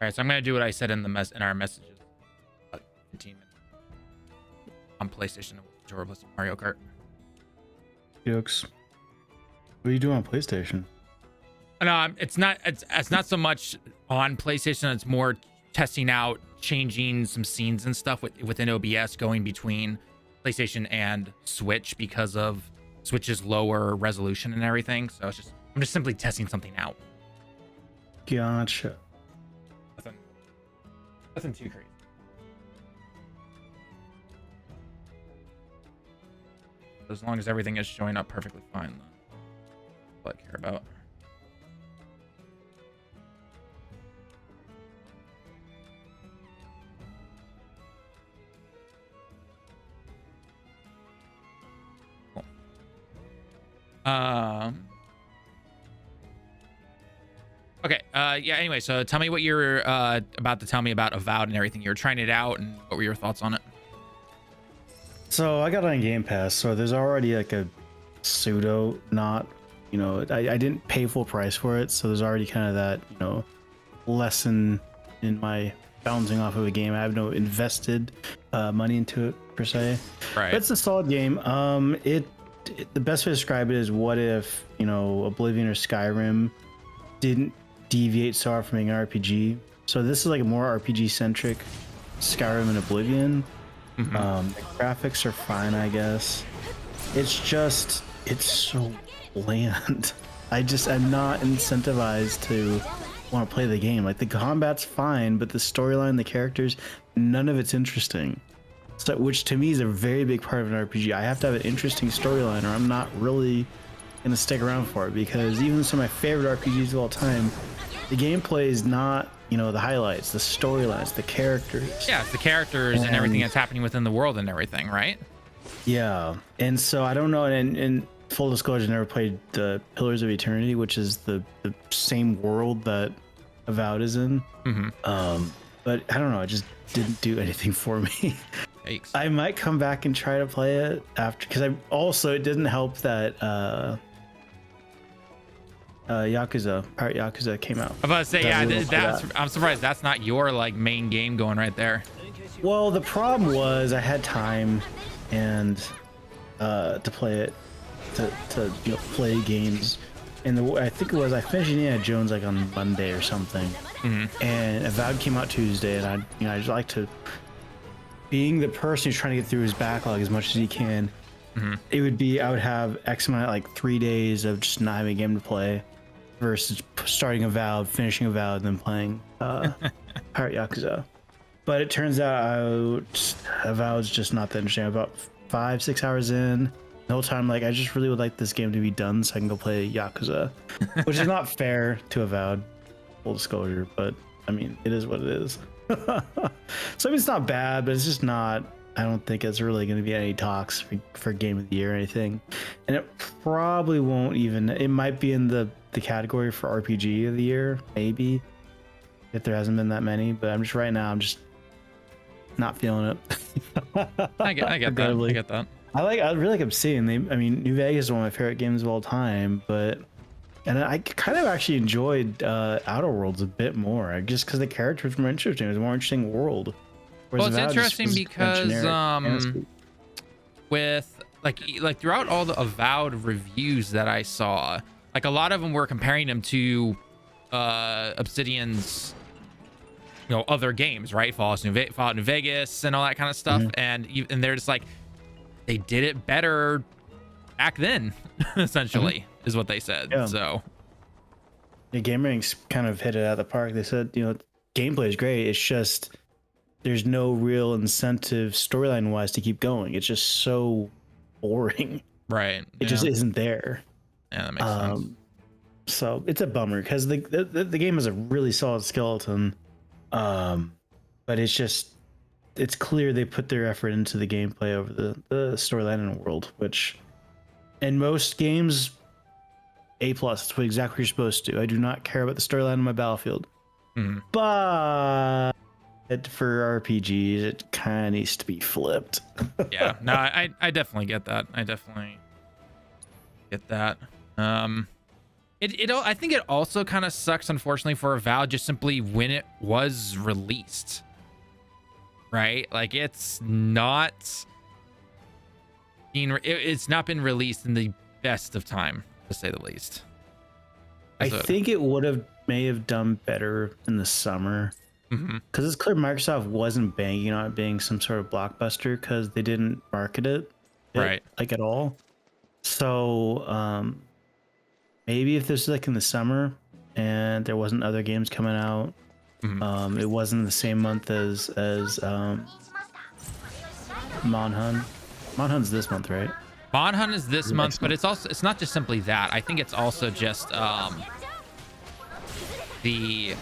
right, so I'm gonna do what I said in our messages. 15 minutes on PlayStation or Mario Kart. Deluxe. What are you doing on PlayStation? No, it's not so much on PlayStation. It's more testing out, changing some scenes and stuff within OBS, going between PlayStation and Switch because of Switch's lower resolution and everything. So I'm just simply testing something out. Gotcha. Nothing too crazy. As long as everything is showing up perfectly fine, that's all I care about. Okay. Yeah. Anyway, so tell me what you're about to tell me about Avowed and everything. You were trying it out, and what were your thoughts on it? So I got it on Game Pass, so there's already like a pseudo not, I didn't pay full price for it, so there's already kind of that, lesson in my bouncing off of a game. I have no invested money into it per se. Right. But it's a solid game. The best way to describe it is, what if, Oblivion or Skyrim didn't deviate so far from being an RPG. So this is like a more RPG centric Skyrim and Oblivion. Mm-hmm. The graphics are fine, I guess. It's so bland. I'm not incentivized to want to play the game. Like, the combat's fine, but the storyline, the characters, none of it's interesting. So, which to me is a very big part of an RPG. I have to have an interesting storyline, or I'm not really gonna stick around for it, because even some of my favorite RPGs of all time, the gameplay is not, the highlights, the storylines, the characters. Yeah, it's the characters and everything that's happening within the world and everything, right? Yeah, and so I don't know, and full disclosure, I never played the Pillars of Eternity, which is the same world that Avowed is in. Mm-hmm. But I don't know, it just didn't do anything for me. Yikes. I might come back and try to play it after, because it didn't help that Pirate Yakuza came out. I'm about to say, yeah, I'm surprised that's not your main game going right there. Well, the problem was I had time and to play it, to play games, and I think it was, I finished Indiana Jones on Monday or something. Mm-hmm. And Avowed came out Tuesday, and I just like to, being the person who's trying to get through his backlog as much as he can. Mm-hmm. I would have X amount, 3 days of just not having a game to play, versus starting Avowed, finishing Avowed, and then playing Pirate Yakuza. But it turns out Avowed's just not that interesting. About 5-6 hours in, the whole time, I just really would like this game to be done so I can go play Yakuza, which is not fair to Avowed, full disclosure, but it is what it is. So it's not bad, but it's just not, I don't think it's really going to be any talks for Game of the Year or anything. And it probably won't even, it might be in the category for RPG of the Year, maybe, if there hasn't been that many, but I'm just not feeling it. I get that. I really like Obsidian. New Vegas is one of my favorite games of all time, and I kind of actually enjoyed Outer Worlds a bit more, just because the characters were more interesting. It was a more interesting world. Well, it's interesting because with throughout all the Avowed reviews that I saw, a lot of them were comparing them to Obsidian's other games, right? Fallout New Vegas and all that kind of stuff. Mm-hmm. And they're just they did it better back then, essentially, is what they said. Yeah. So the GameRanks kind of hit it out of the park. They said, gameplay is great. It's just there's no real incentive storyline wise to keep going. It's just so boring. Right. It just isn't there. Yeah, that makes sense. So it's a bummer, because the game has a really solid skeleton. But it's clear they put their effort into the gameplay over the storyline and world, which in most games, A+. That's what exactly you're supposed to. I do not care about the storyline on my Battlefield. Mm-hmm. But for RPGs, it kind of needs to be flipped. Yeah, no, I definitely get that. I think it also kind of sucks, unfortunately, for Avowed, just simply when it was released, right? Like it's not it's not been released in the best of time, to say the least. I think it may have done better in the summer, because it's clear Microsoft wasn't banking on it being some sort of blockbuster because they didn't market it right, like at all. So maybe if this was like in the summer and there wasn't other games coming out, it wasn't the same month as Monhun. Monhun's this month, right? Monhun is this month, but it's not just simply that. I think it's also just the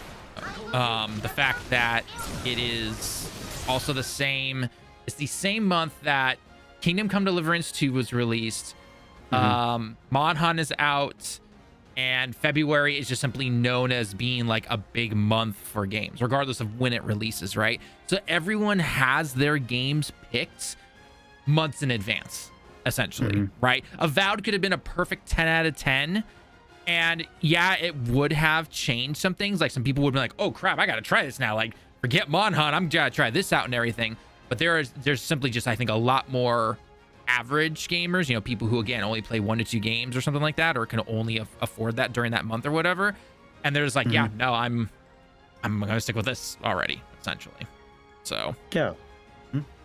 fact that it is also the same. It's the same month that Kingdom Come Deliverance 2 was released. Monhun is out, and February is just simply known as being like a big month for games, regardless of when it releases, right? So everyone has their games picked months in advance, essentially, right? Avowed could have been a perfect 10 out of 10, and yeah, it would have changed some things. Like some people would be like, oh crap, I gotta try this now, like forget Monhun, I'm gonna try this out and everything. But there's simply just, I think, a lot more average gamers, you know, people who again only play 1 to 2 games or something like that, or can only afford that during that month or whatever, and they're just like, yeah, no, I'm gonna stick with this already, essentially. So yeah,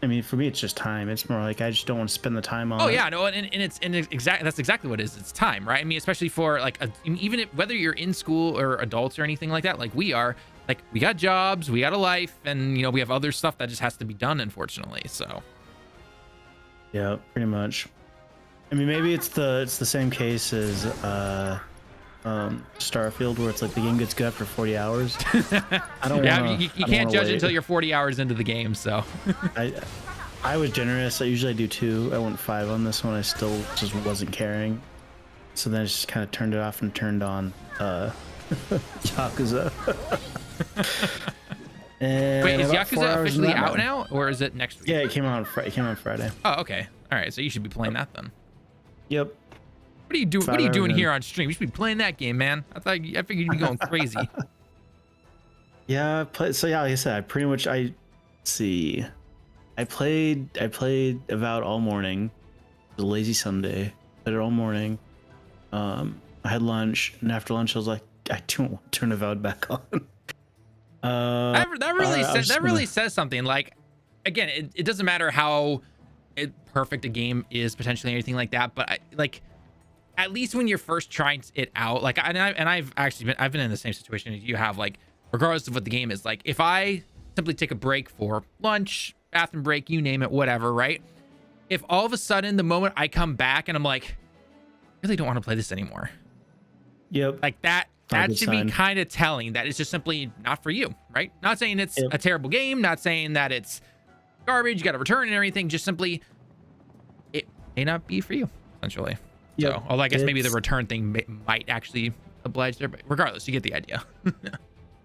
I mean, for me, it's just time. It's more like I just don't want to spend the time on. Oh yeah, no, and it's that's exactly what it is. It's time, right? I mean, especially for like even if, whether you're in school or adults or anything like that, like we are, like we got jobs, we got a life, and you know we have other stuff that just has to be done, unfortunately. So yeah, pretty much. I mean, maybe it's the same case as Starfield, where it's like the game gets good after 40 hours. I don't. Yeah, you can't judge until you're 40 hours into the game. So I was generous. I usually do 2. I went 5 on this one. I still just wasn't caring. So then I just kind of turned it off and turned on Yakuza. And wait, is Yakuza officially out now, or is it next week? Yeah, it came out on Friday. Oh, okay. All right, so you should be playing that then. Yep. What are you doing? What are you doing here on stream? You should be playing that game, man. I figured you'd be going crazy. Yeah, so yeah, like I said, I played Avowed all morning. It was a lazy Sunday. Played it all morning. I had lunch, and after lunch, I was like, I don't want to turn Avowed back on. That really says something. Like, again, it doesn't matter how perfect a game is potentially, anything like that, but at least when you're first trying it out, like, I've been in the same situation as you have, like, regardless of what the game is, like, if I simply take a break for lunch, bathroom break, you name it, whatever, right? If all of a sudden the moment I come back and I'm like, I really don't want to play this anymore. Yep. Like that should be kind of telling that it's just simply not for you, right? Not saying it's a terrible game, not saying that it's garbage, you got to return and everything, just simply it may not be for you, essentially. Yep. So, although I guess maybe the return thing might actually oblige there, but regardless, you get the idea.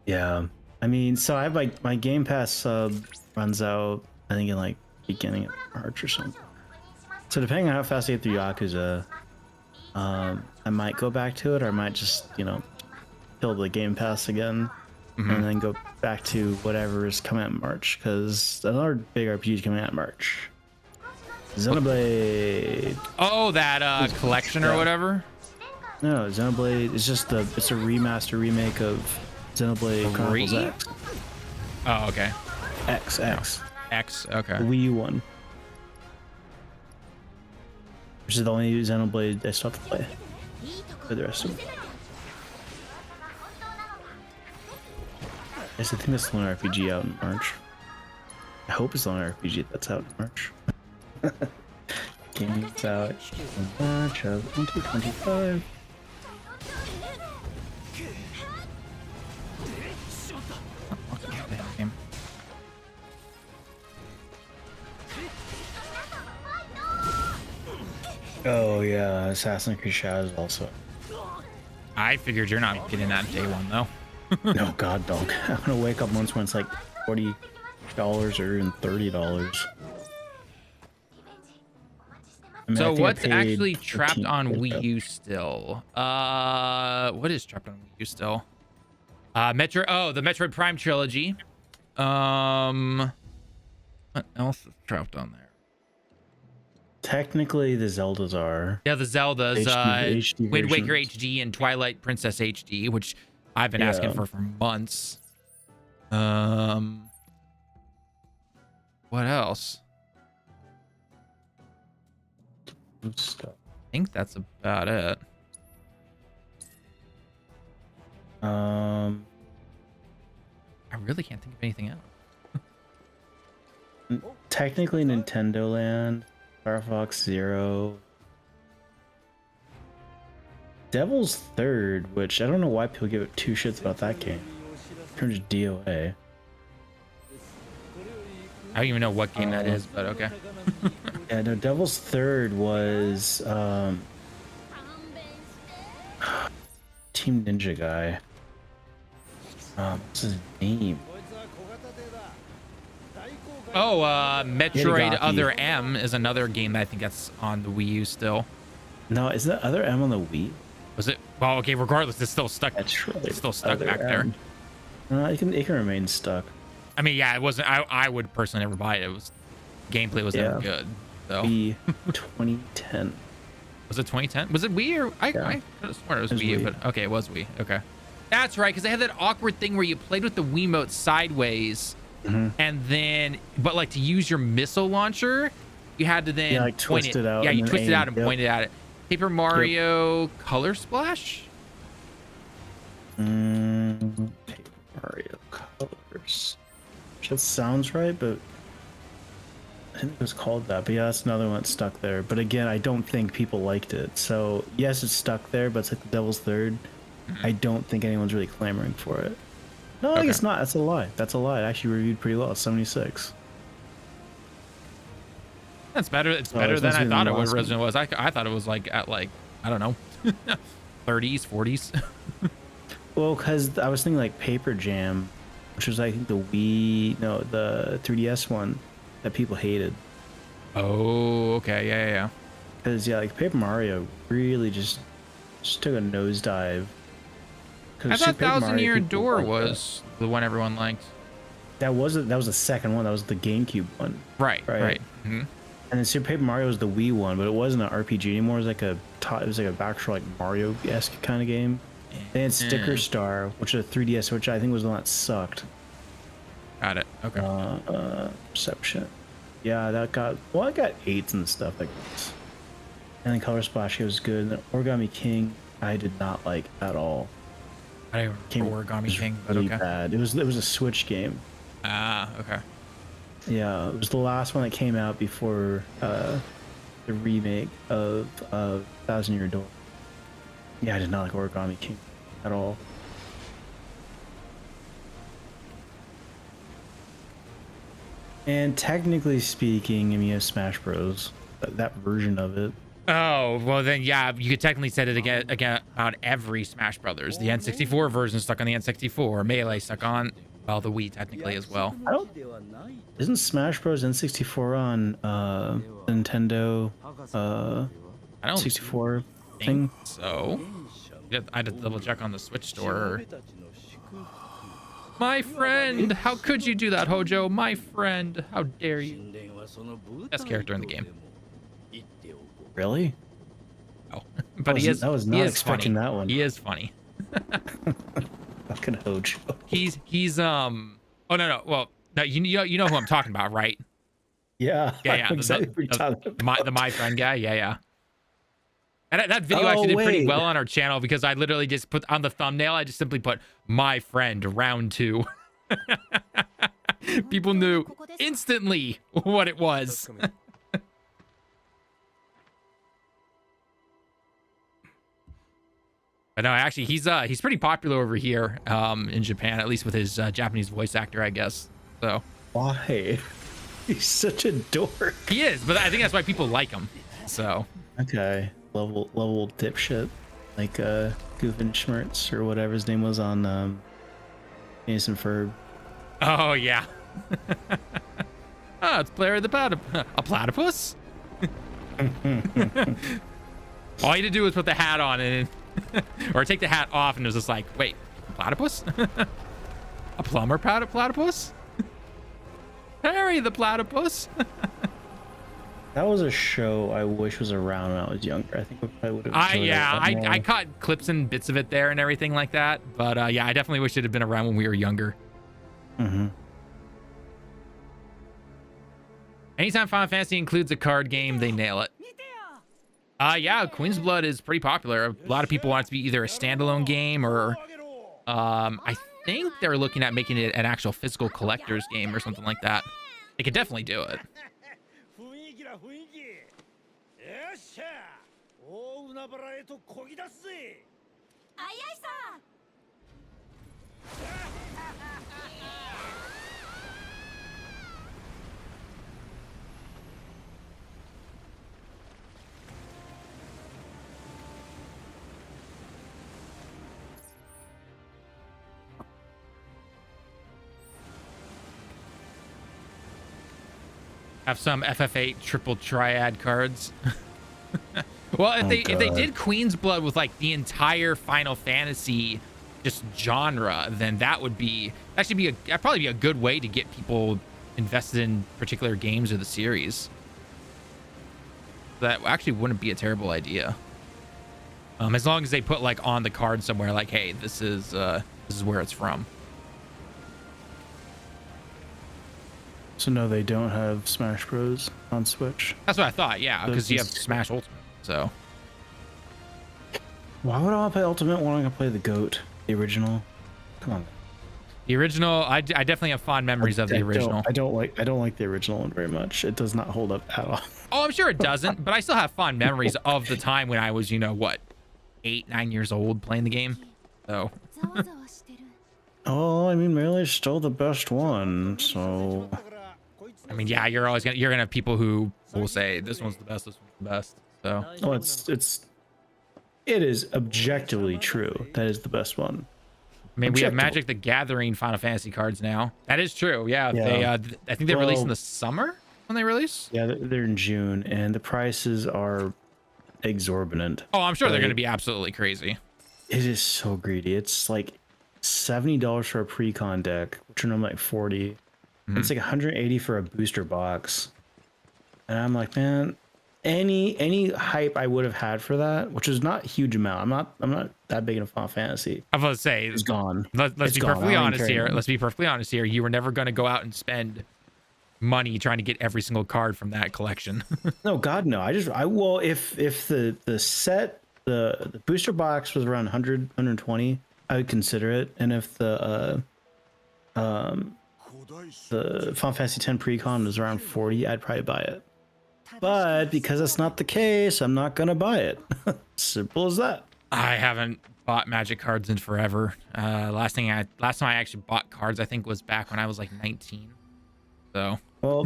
Yeah. I mean, so I have my Game Pass sub runs out, I think in like beginning of March or something. So depending on how fast I get through Yakuza, I might go back to it, or I might just, kill the Game Pass again, and then go back to whatever is coming out in March, because another big RPG is coming out in March. Xenoblade. Oh, that collection or whatever? No, Xenoblade is just it's a remaster remake of Xenoblade Chronicles X. Oh, okay. X, okay. The Wii U one. Which is the only Xenoblade I still have to play for the rest of it. Yes, I think that's the only RPG out in March. I hope it's the only RPG that's out in March. Game's out in March of 2025. Oh yeah, Assassin's Creed Shadows also. I figured you're not getting that day one though. No, God, dog. I'm gonna wake up once when it's like $40 or even $30. I mean, I So think I what's paid actually trapped 15 on for it, Wii though. U still? What is trapped on Wii U still? The Metroid Prime trilogy. What else is trapped on there? Technically, the Zeldas are Yeah, the Zeldas, HD Wind Waker versions. HD and Twilight Princess HD, which I've been asking Yeah. for months. What else? Stuff. I think that's about it. I really can't think of anything else. Technically, Nintendo Land, Firefox Zero, Devil's Third, which I don't know why people give it two shits about that game. In terms of DOA. I don't even know what game that is, but okay. Yeah, no, Devil's Third was Team Ninja guy. What's his name? Oh, Metroid Hitagaki. Other M is another game that I think that's on the Wii U still. No, is that Other M on the Wii? Was it? Well, okay, regardless, it's still stuck. That's right. It's still stuck Other back there. M. It can remain stuck. I mean, yeah, it wasn't. I would personally never buy it. It was gameplay was never good. So Wii 2010. was it 2010? Was it Wii or I Yeah. could have sworn it was It was Wii, Wii. but okay, it was Wii. Okay, that's right, because they had that awkward thing where you played with the Wiimote sideways, and then but like to use your missile launcher, you had to then like, point twist it out Yeah, and you then twist it aim. out and Yep. point it at it. Paper Mario Color Splash. Paper Mario Colors. That sounds right, but I think it was called that. But yeah, that's another one that's stuck there. But again, I don't think people liked it. So yes, it's stuck there, but it's like the Devil's Third. I don't think anyone's really clamoring for it. No, I guess not. That's a lie. That's a lie. It actually reviewed pretty well. 76. That's better. It's Oh, better it's than supposed I to be thought the it last originally was. I thought it was like at like I don't know, 30s, 40s. Well, because I was thinking like Paper Jam, which was I think the 3DS one that people hated. Oh, okay, yeah. Because yeah, like Paper Mario really just took a nosedive. I thought Thousand Year Door was the one everyone liked. That was the second one. That was the GameCube one. Right. And then Super Paper Mario was the Wii one, but it wasn't an RPG anymore. It was like a actual like Mario-esque kind of game. They had Sticker Star, which is a 3DS, which I think was the one that sucked. Got it. Okay. Reception. Yeah, that got I got 8s and stuff like this. And then Color Splash was good. And then Origami King, I did not like at all. I don't remember Origami King, but really okay. bad. It was a Switch game. Ah, okay. Yeah, it was the last one that came out before the remake of Thousand Year Door. Yeah, I did not like Origami King at all. And technically speaking, I mean, you have Smash Bros. That version of it. Oh, well then, yeah, you could technically say it again about every Smash Brothers. The N64 version stuck on the N64. Melee stuck on, well, the Wii technically as well. Isn't Smash Bros. N64 on Nintendo I don't 64 think thing? so. I had to double check on the Switch store. My friend, how could you do that, Hojo? My friend, how dare you? Best character in the game. Really? Oh, but he is. I was he not is expecting funny. that one. He is funny. Fucking Hojo. He's Oh no. Well, no, you know who I'm talking about, right? Yeah. Yeah. I know exactly what you're talking about. The my friend guy. Yeah. And that video actually did pretty wait. well on our channel because I literally just put on the thumbnail. I just simply put my friend round 2. People knew instantly what it was. But no, actually, he's pretty popular over here in Japan, at least with his Japanese voice actor, I guess. So Why? He's such a dork. he is, but I think that's why people like him. So Okay. Level dipshit. Like Goofenschmerz or whatever his name was on Phineas and Ferb. oh yeah. Oh, it's Player of the Platypus. A platypus? All you had to do was put the hat on and or take the hat off, and it was just like, wait, platypus? A plumber platypus? Harry the platypus. That was a show I wish was around when I was younger. I think we probably would have. I caught clips and bits of it there and everything like that. But yeah, I definitely wish it had been around when we were younger. Mm-hmm. Anytime Final Fantasy includes a card game, they nail it. Yeah, Queen's Blood is pretty popular. A lot of people want it to be either a standalone game or I think they're looking at making it an actual physical collector's game or something like that. They could definitely do it. Have some FF8 triple triad cards. Well, if they did Queen's Blood with like the entire Final Fantasy just genre, then that'd probably be a good way to get people invested in particular games or the series. That actually wouldn't be a terrible idea. As long as they put like on the card somewhere like, hey, this is where it's from. So no, they don't have Smash Bros on Switch. That's what I thought. Yeah, because you have Smash Ultimate. So why would I want to play Ultimate when I can play the GOAT, the original? Come on. The original, I definitely have fond memories of the original. I don't like the original one very much. It does not hold up at all. Oh, I'm sure it doesn't, but I still have fond memories of the time when I was, 8, 9 years old playing the game. So. Oh, I mean, Melee's still the best one, so. I mean, yeah, you're gonna have people who will say this one's the best, this one's the best. So. Oh, it is objectively true. That is the best one. I mean, we have Magic the Gathering Final Fantasy cards now. That is true. Yeah. They, I think they release in the summer when they release. Yeah, they're in June, and the prices are exorbitant. Oh, I'm sure they're going to be absolutely crazy. It is so greedy. It's like $70 for a pre-con deck, which are normally like $40. Mm-hmm. It's like $180 for a booster box, and I'm like, man, any hype I would have had for that, which is not a huge amount. I'm not that big in Final Fantasy. I was about to say it's gone. Let's be perfectly honest here. Let's be perfectly honest here. You were never going to go out and spend money trying to get every single card from that collection. No, God, no. Well, if the set, the booster box was around 100, 120, I would consider it. And if the Final Fantasy X pre-con was around 40, I'd probably buy it. But because that's not the case, I'm not gonna buy it. Simple as that. I haven't bought Magic cards in forever. Last time I actually bought cards, I think, was back when I was like 19. So. Well,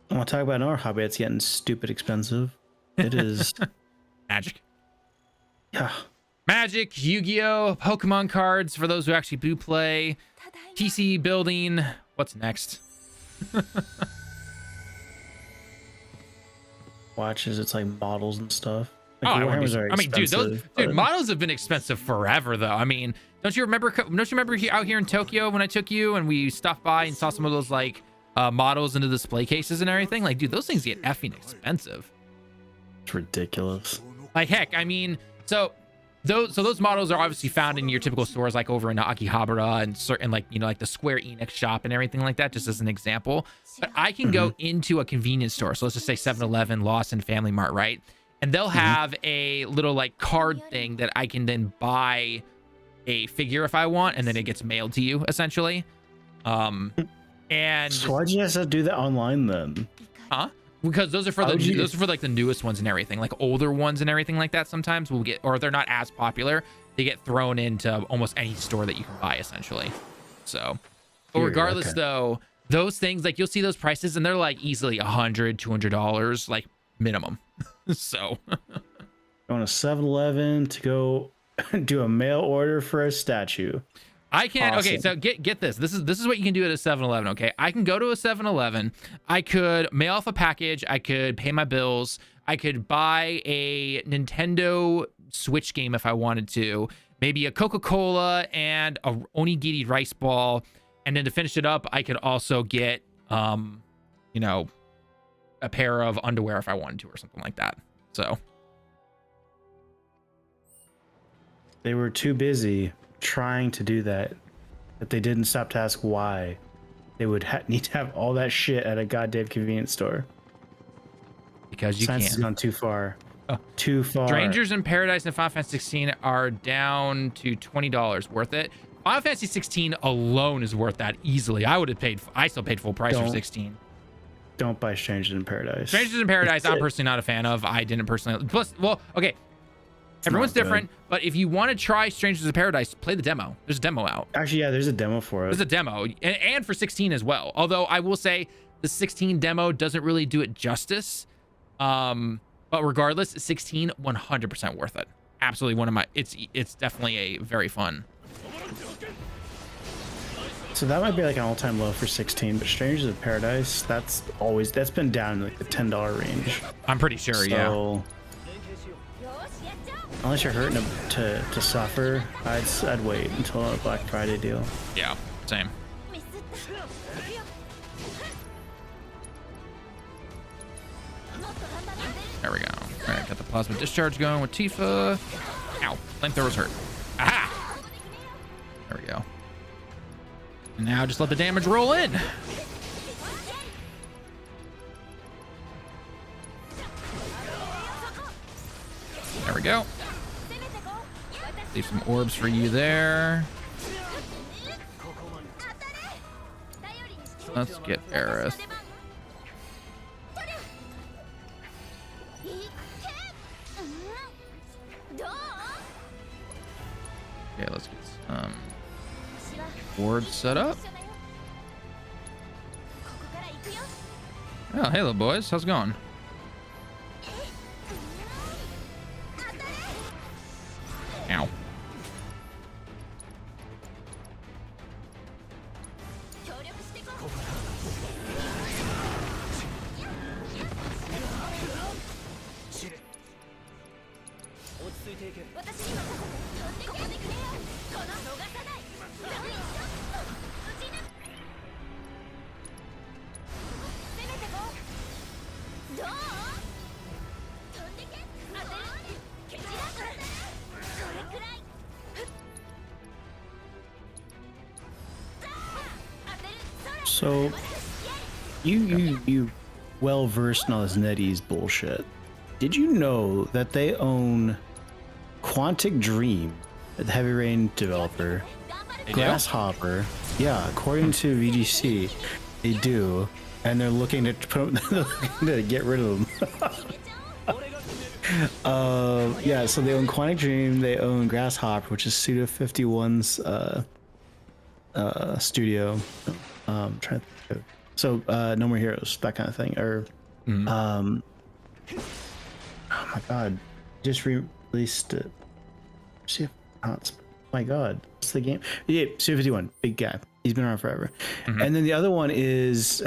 I want to talk about another hobby that's getting stupid expensive. It is Magic. Yeah. Magic, Yu-Gi-Oh, Pokemon cards for those who actually do play. TC building. What's next? Watches, it's like models and stuff. Like I mean, dude, models have been expensive forever, though. I mean, don't you remember out here in Tokyo when I took you and we stopped by and saw some of those like models into display cases and everything? Like, dude, those things get effing expensive. It's ridiculous. Like, heck, I mean, so those models are obviously found in your typical stores, like over in Akihabara and certain, like, like the Square Enix shop and everything like that, just as an example. But I can go into a convenience store. So let's just say 7-Eleven, Lawson, Family Mart, right? And they'll have a little like card thing that I can then buy a figure if I want, and then it gets mailed to you essentially. And so why'd you have to do that online then? Huh? Because those are for like the newest ones and everything, like older ones and everything like that. Sometimes will get, or they're not as popular. They get thrown into almost any store that you can buy essentially. So, but regardless though, those things, like, you'll see those prices and they're like easily $100, $200, like minimum. So on a 7-Eleven to go do a mail order for a statue. I can. Awesome. Okay, so get this. This is what you can do at a 7-Eleven. Okay, I can go to a 7-Eleven. I could mail off a package. I could pay my bills. I could buy a Nintendo Switch game if I wanted to, maybe a Coca-Cola and a onigiri rice ball, and then to finish it up, I could also get, you know, a pair of underwear if I wanted to or something like that. So They were too busy trying to do that they didn't stop to ask why they would need to have all that shit at a goddamn convenience store. Because you Science can. has gone too far. Too far. Strangers in Paradise and Final Fantasy 16 are down to $20. Worth it? Final Fantasy 16 alone is worth that easily. I still paid full price for 16. Don't buy Strangers in Paradise. Strangers in Paradise, I'm personally not a fan of. I didn't personally. Plus, well, okay. Everyone's different, but if you want to try Strangers in Paradise, play the demo. There's a demo out. Actually, yeah, there's a demo for it. There's a demo, and for 16 as well. Although I will say the 16 demo doesn't really do it justice. But regardless, 16 100% worth it. Absolutely one of my. It's definitely a very fun. So that might be like an all-time low for 16, but Strangers in Paradise, that's been down in like the $10 range. I'm pretty sure, yeah. Unless you're hurting to suffer, I'd wait until a Black Friday deal. Yeah, same. There we go. All right, got the plasma discharge going with Tifa. Ow, flamethrower's hurt. Aha! There we go. And now just let the damage roll in. There we go. Leave some orbs for you there. Let's get Aerith. Okay, let's get some boards set up. Oh, hey, little boys. How's it going? Ow. So, you well versed in all this NetEase bullshit. Did you know that they own Quantic Dream, the Heavy Rain developer, Grasshopper? Yeah, according to VGC, they do, and they're looking to to get rid of them. Yeah, so they own Quantic Dream, they own Grasshopper, which is Suda 51's studio. Trying to think of, so No More Heroes, that kind of thing, or oh my god, just released it. See if not, oh my god, what's the game? Yeah, Suda 51, big guy, he's been around forever. And then the other one is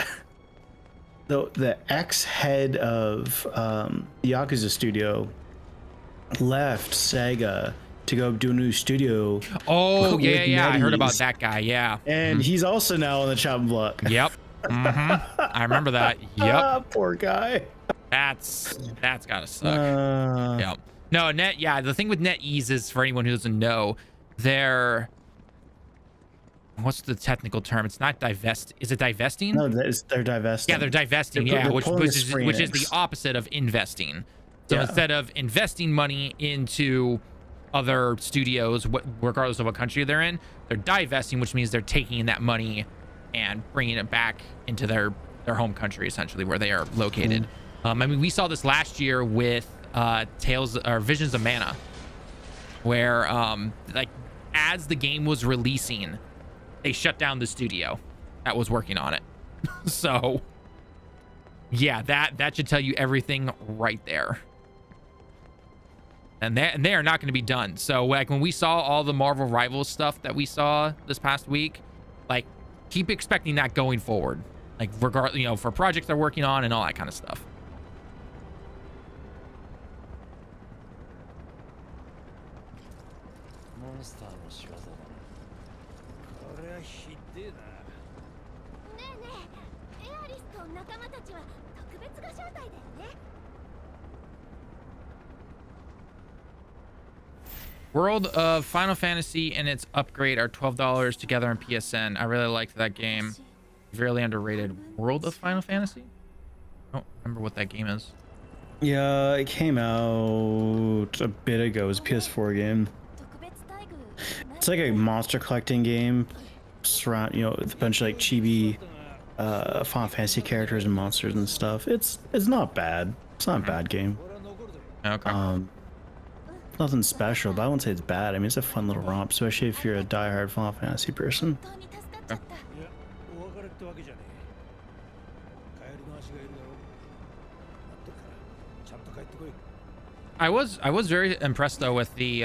the ex-head of the Yakuza studio left Sega to go do a new studio. Oh, yeah. I heard about NetEase. that guy, yeah. And he's also now on the chopping block. Yep. I remember that. Yep. Poor guy. That's gotta suck. Yep. No, the thing with NetEase is, for anyone who doesn't know, they're, what's the technical term? It's not divest. Is it divesting? No, they're divesting. Yeah, they're divesting. They're which is the Enix. opposite of investing. So instead of investing money into other studios, regardless of what country they're in, they're divesting, which means they're taking that money and bringing it back into their home country, essentially, where they are located. I mean, we saw this last year with Visions of Mana, where like as the game was releasing, they shut down the studio that was working on it. So yeah, that should tell you everything right there. And they are not going to be done. So like when we saw all the Marvel Rivals stuff that we saw this past week, like keep expecting that going forward. Like for projects they're working on and all that kind of stuff. World of Final Fantasy and its upgrade are $12 together on PSN. I really liked that game. Severely underrated. World of Final Fantasy? I don't remember what that game is. Yeah, it came out a bit ago. It was a PS4 game. It's like a monster collecting game. Surround, with a bunch of like chibi Final Fantasy characters and monsters and stuff. It's not bad. It's not a bad game. Okay. Nothing special, but I wouldn't say it's bad. I mean, it's a fun little romp, especially if you're a diehard Final Fantasy person. Okay. I was very impressed though with the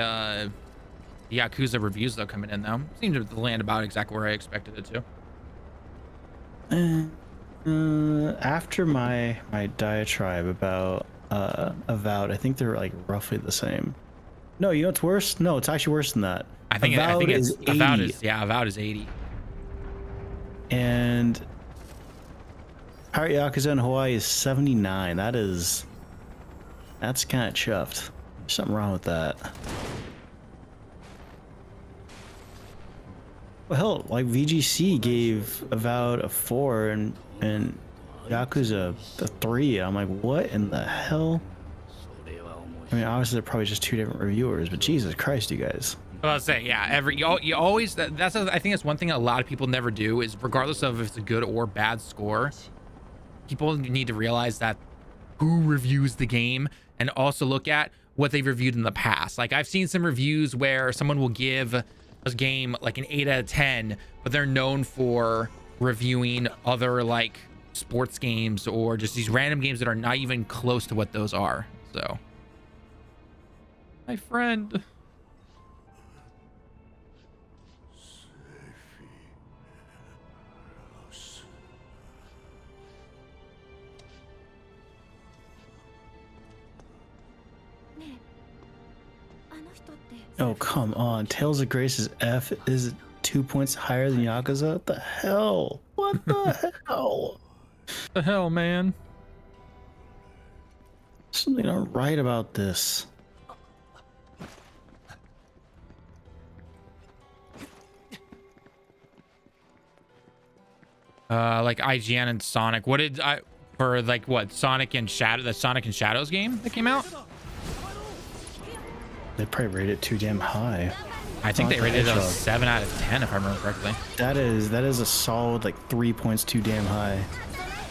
Yakuza reviews though coming in though. Seemed to land about exactly where I expected it to. After my diatribe about Avowed, I think they're like roughly the same. No, you know what's worse? No, it's actually worse than that. I think Avowed it's is 80. Avowed is 80. And Pirate Yakuza in Hawaii is 79. That's kind of chuffed. There's something wrong with that. Well, hell, like VGC gave Avowed a 4 and Yakuza a 3. I'm like, what in the hell? I mean, obviously they're probably just two different reviewers, but Jesus Christ, you guys. Well, I'll say, yeah, you always, I think that's one thing a lot of people never do is regardless of if it's a good or bad score, people need to realize that who reviews the game and also look at what they've reviewed in the past. Like I've seen some reviews where someone will give a game like an 8 out of 10, but they're known for reviewing other like sports games or just these random games that are not even close to what those are. So, my friend. Oh, come on. Tales of Grace's F is 2 points higher than Yakuza? What the hell? What the hell? The hell, man? Something not right about this. Like IGN and Sonic. What did I for like what Sonic and Shadow? The Sonic and Shadows game that came out. They probably rated it too damn high. I think they rated it a 7 out of 10 if I remember correctly. That is a solid like 3 points too damn high.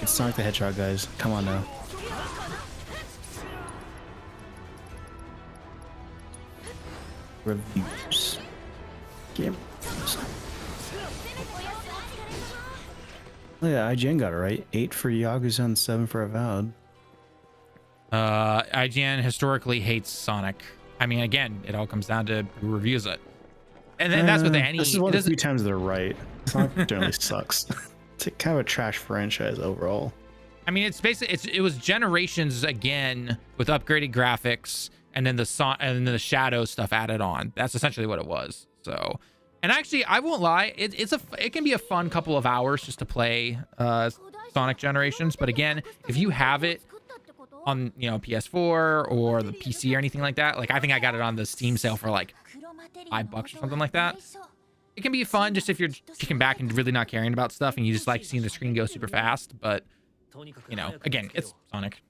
It's Sonic the Hedgehog, guys. Come on now. Reviews. Game. Oh yeah, IGN got it right. 8 for Yakuza and 7 for Avowed. IGN historically hates Sonic. I mean, again, it all comes down to who reviews it. And then that's with any... This is one of the few times they're right. Sonic generally sucks. It's kind of a trash franchise overall. I mean, it's basically... It was Generations again with upgraded graphics and then the Shadow stuff added on. That's essentially what it was. So... And actually, I won't lie, it can be a fun couple of hours just to play Sonic Generations. But again, if you have it on PS4 or the PC or anything like that, like I think I got it on the Steam sale for like $5 or something like that. It can be fun just if you're kicking back and really not caring about stuff and you just like seeing the screen go super fast. But again, it's Sonic.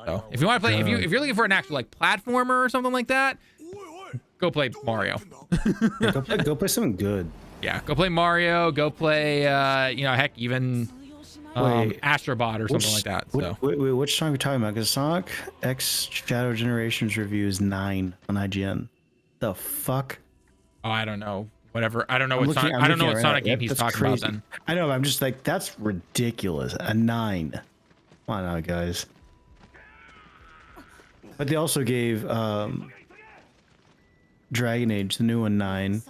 So if you want to play, if you're looking for an actual like platformer or something like that, go play Mario. Yeah, go play something good. Yeah, go play Mario. Go play, heck, even Astrobot or something like that. So. Wait, which song are we talking about? Because Sonic X Shadow Generations review is 9 on IGN. The fuck? Oh, I don't know. Whatever. I don't know what Sonic. I don't know what Sonic game he's talking about. Then I know. I'm just like, that's ridiculous. A 9. Come on now, guys. But they also gave Dragon Age, the new one, 9.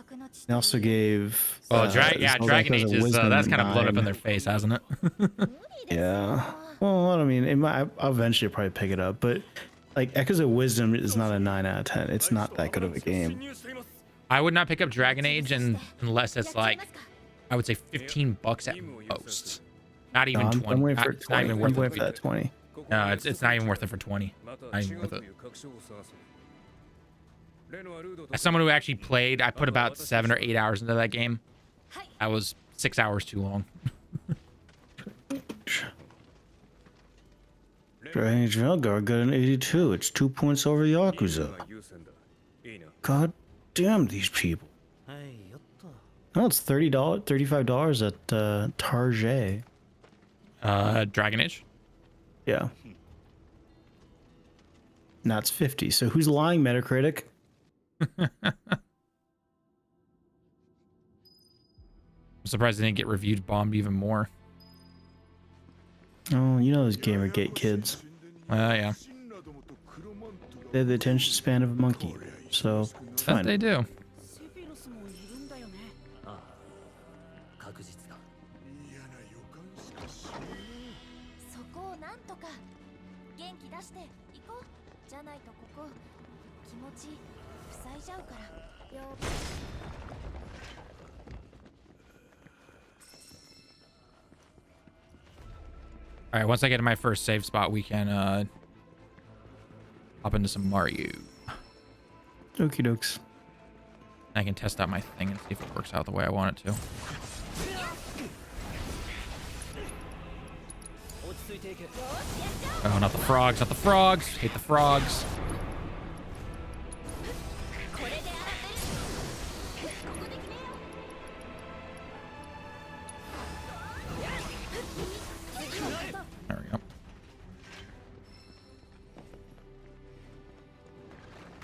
They also gave Dragon Age is that's kind of blown up in their face, hasn't it? Yeah. Well, I mean, I'll eventually probably pick it up, but like Echoes of Wisdom is not a 9 out of 10. It's not that good of a game. I would not pick up Dragon Age unless it's like, I would say $15 at most. Not even No, 20. I'm waiting for It's not 20. even I'm worth waiting it. for that 20. No, it's not even worth it for 20. Not even worth it. As someone who actually played, I put about 7 or 8 hours into that game. I was 6 hours too long. Strange Melgar got an 82. It's 2 points over Yakuza. God damn these people. Oh, it's $30, $35 at Target. Dragon Age. Yeah. Now it's 50. So who's lying, Metacritic? I'm surprised they didn't get reviewed bombed even more. Oh, you know those Gamergate kids. Yeah. They have the attention span of a monkey. So it's That fine. they do. 塞いじゃうからよ。 All right, once I get to my first save spot, we can hop into some Mario. Okie dokes. I can test out my thing and see if it works out the way I want it to. Oh, not the frogs, not the frogs. Hate the frogs. There we go.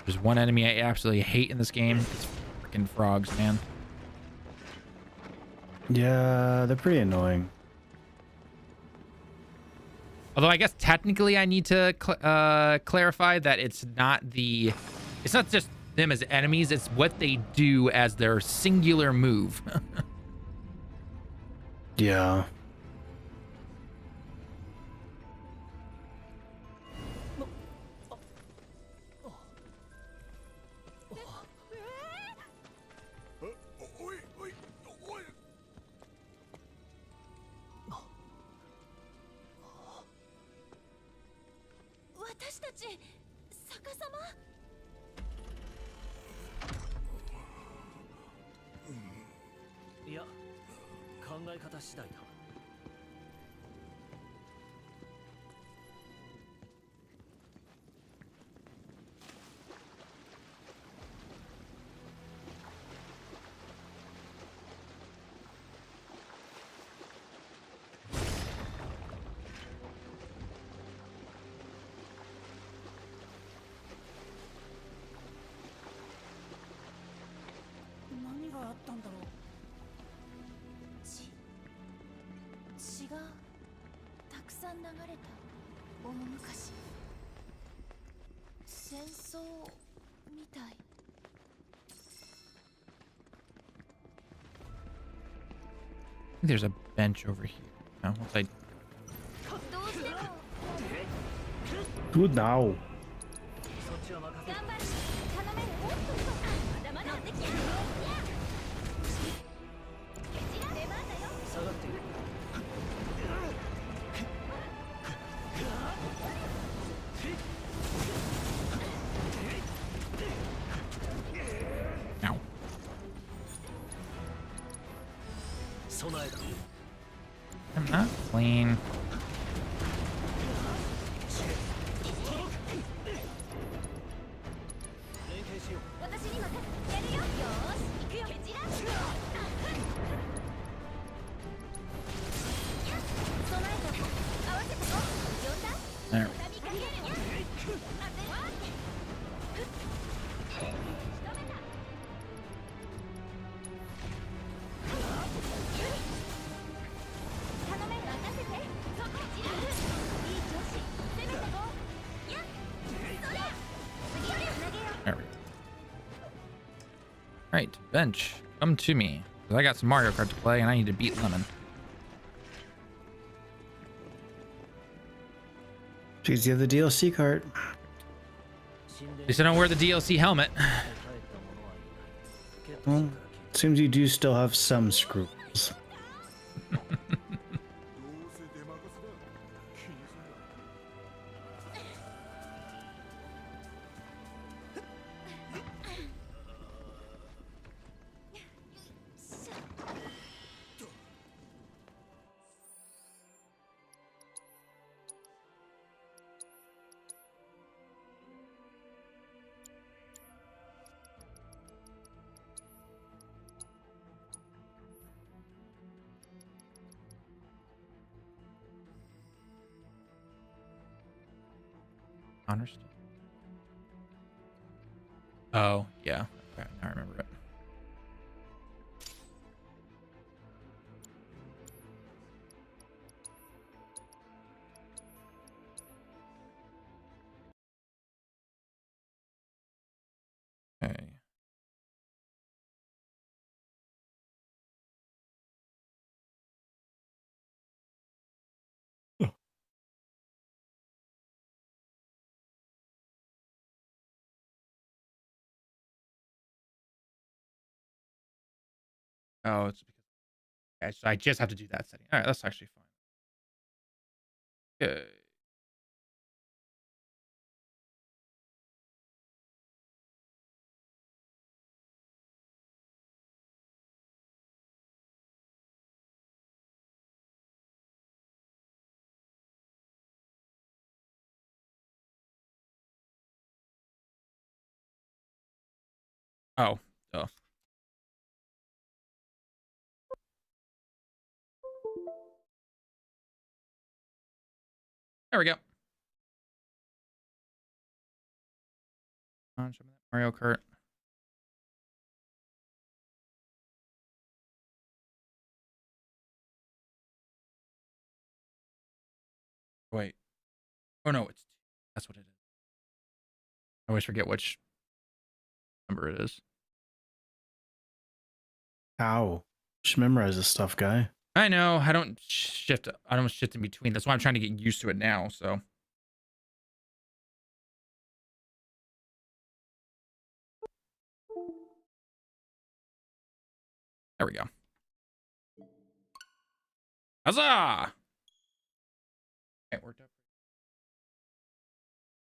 There's one enemy I absolutely hate in this game. It's freaking frogs, man. Yeah, they're pretty annoying. Although I guess technically I need to clarify that it's not just them as enemies, it's what they do as their singular move. Yeah. There's a bench over here. Oh, once I... Good now. Ow. I'm not clean. There. There we go. Right, bench, come to me. 'Cause I got some Mario Kart to play and I need to beat Lemon. Jeez, you have the DLC cart. At least I don't wear the DLC helmet. Well, seems you do still have some scruples. Honors. Oh, yeah. Okay, I remember it. Okay. Oh, it's because okay, so I just have to do that setting. All right, that's actually fine. Okay. Oh, oh. There we go. Show me that Mario Kart. Wait. Oh no, it's that's what it is. I always forget which number it is. How? Just memorize this stuff, guy. I know. I don't shift. I don't shift in between. That's why I'm trying to get used to it now. So. There we go. Huzzah! It worked out.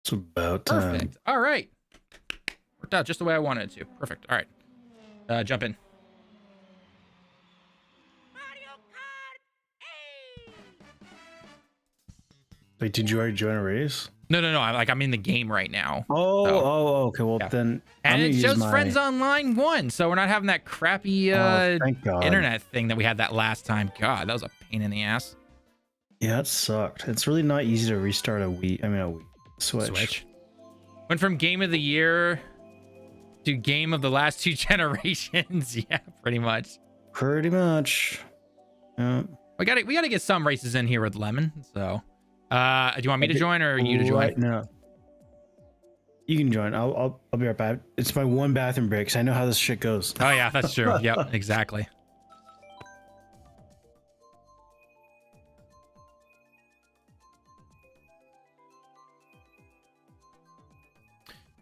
It's about time. Perfect. All right. Worked out just the way I wanted it to. Perfect. All right. Jump in. Wait, did you already join a race? No. I'm in the game right now. Oh, So, okay. Well, yeah. then. And it shows friends online 1, so we're not having that crappy thank God. internet thing that we had that last time. God, that was a pain in the ass. Yeah, it sucked. It's really not easy to restart a Switch. Went from game of the year to game of the last 2 generations. Yeah, pretty much. Pretty much. Yeah. We gotta get some races in here with Lemon. So, do you want me to join or you to join? Right, no. You can join. I'll be right back. It's my one bathroom break, so I know how this shit goes. Oh yeah, that's true. Yep, exactly.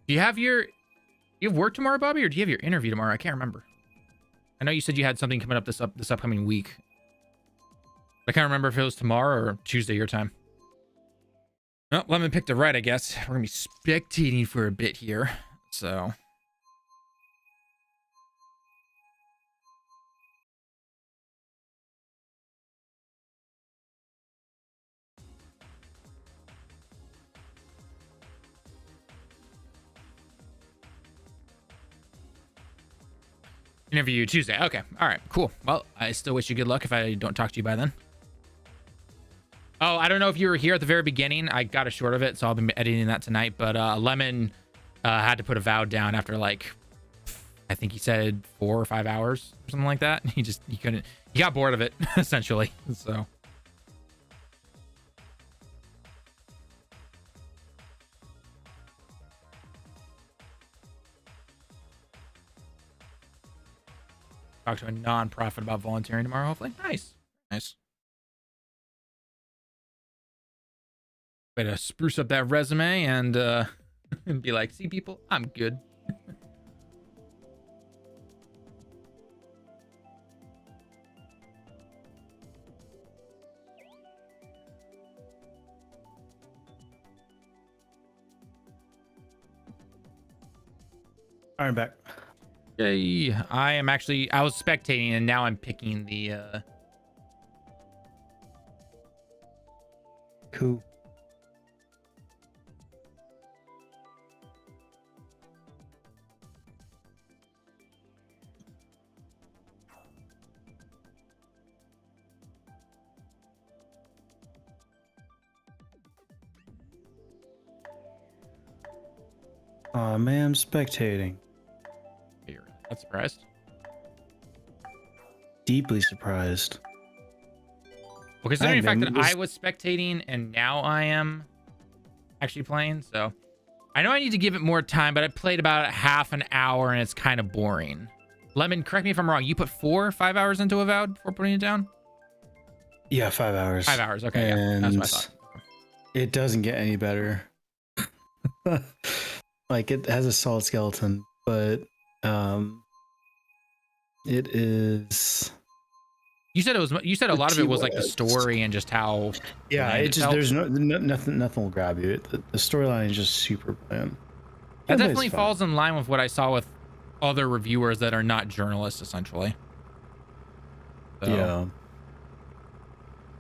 Do you have work tomorrow, Bobby, or do you have your interview tomorrow? I can't remember. I know you said you had something coming up this upcoming week. I can't remember if it was tomorrow or Tuesday your time. Oh, Lemon picked it right, I guess. We're gonna be spectating for a bit here, so. Interview Tuesday. Okay. All right. Cool. Well, I still wish you good luck if I don't talk to you by then. Oh, I don't know if you were here at the very beginning. I got a short of it, so I'll be editing that tonight. But Lemon had to put a vow down after like, I think he said 4 or 5 hours or something like that. He got bored of it essentially. So. Talk to a non-profit about volunteering tomorrow, hopefully. Nice. Way to spruce up that resume and and be like, see people, I'm good. All right, back. Yay. I was spectating and now I'm picking the Cool. Oh man, I'm spectating. You're not surprised. Deeply surprised. Well, considering the Alright, fact man, that I was spectating and now I am actually playing, so I know I need to give it more time, but I played about half an hour and it's kind of boring. Lemon, correct me if I'm wrong. You put 5 hours into Avowed before putting it down? Yeah, 5 hours. 5 hours. Okay, and yeah, that's what I thought. it doesn't get any better. Like it has a solid skeleton, but it is. You said it was. You said a lot of it was like the story and just how. Yeah, it just there's nothing will grab you. The storyline is just super bland. That definitely falls in line with what I saw with other reviewers that are not journalists, essentially. So, yeah.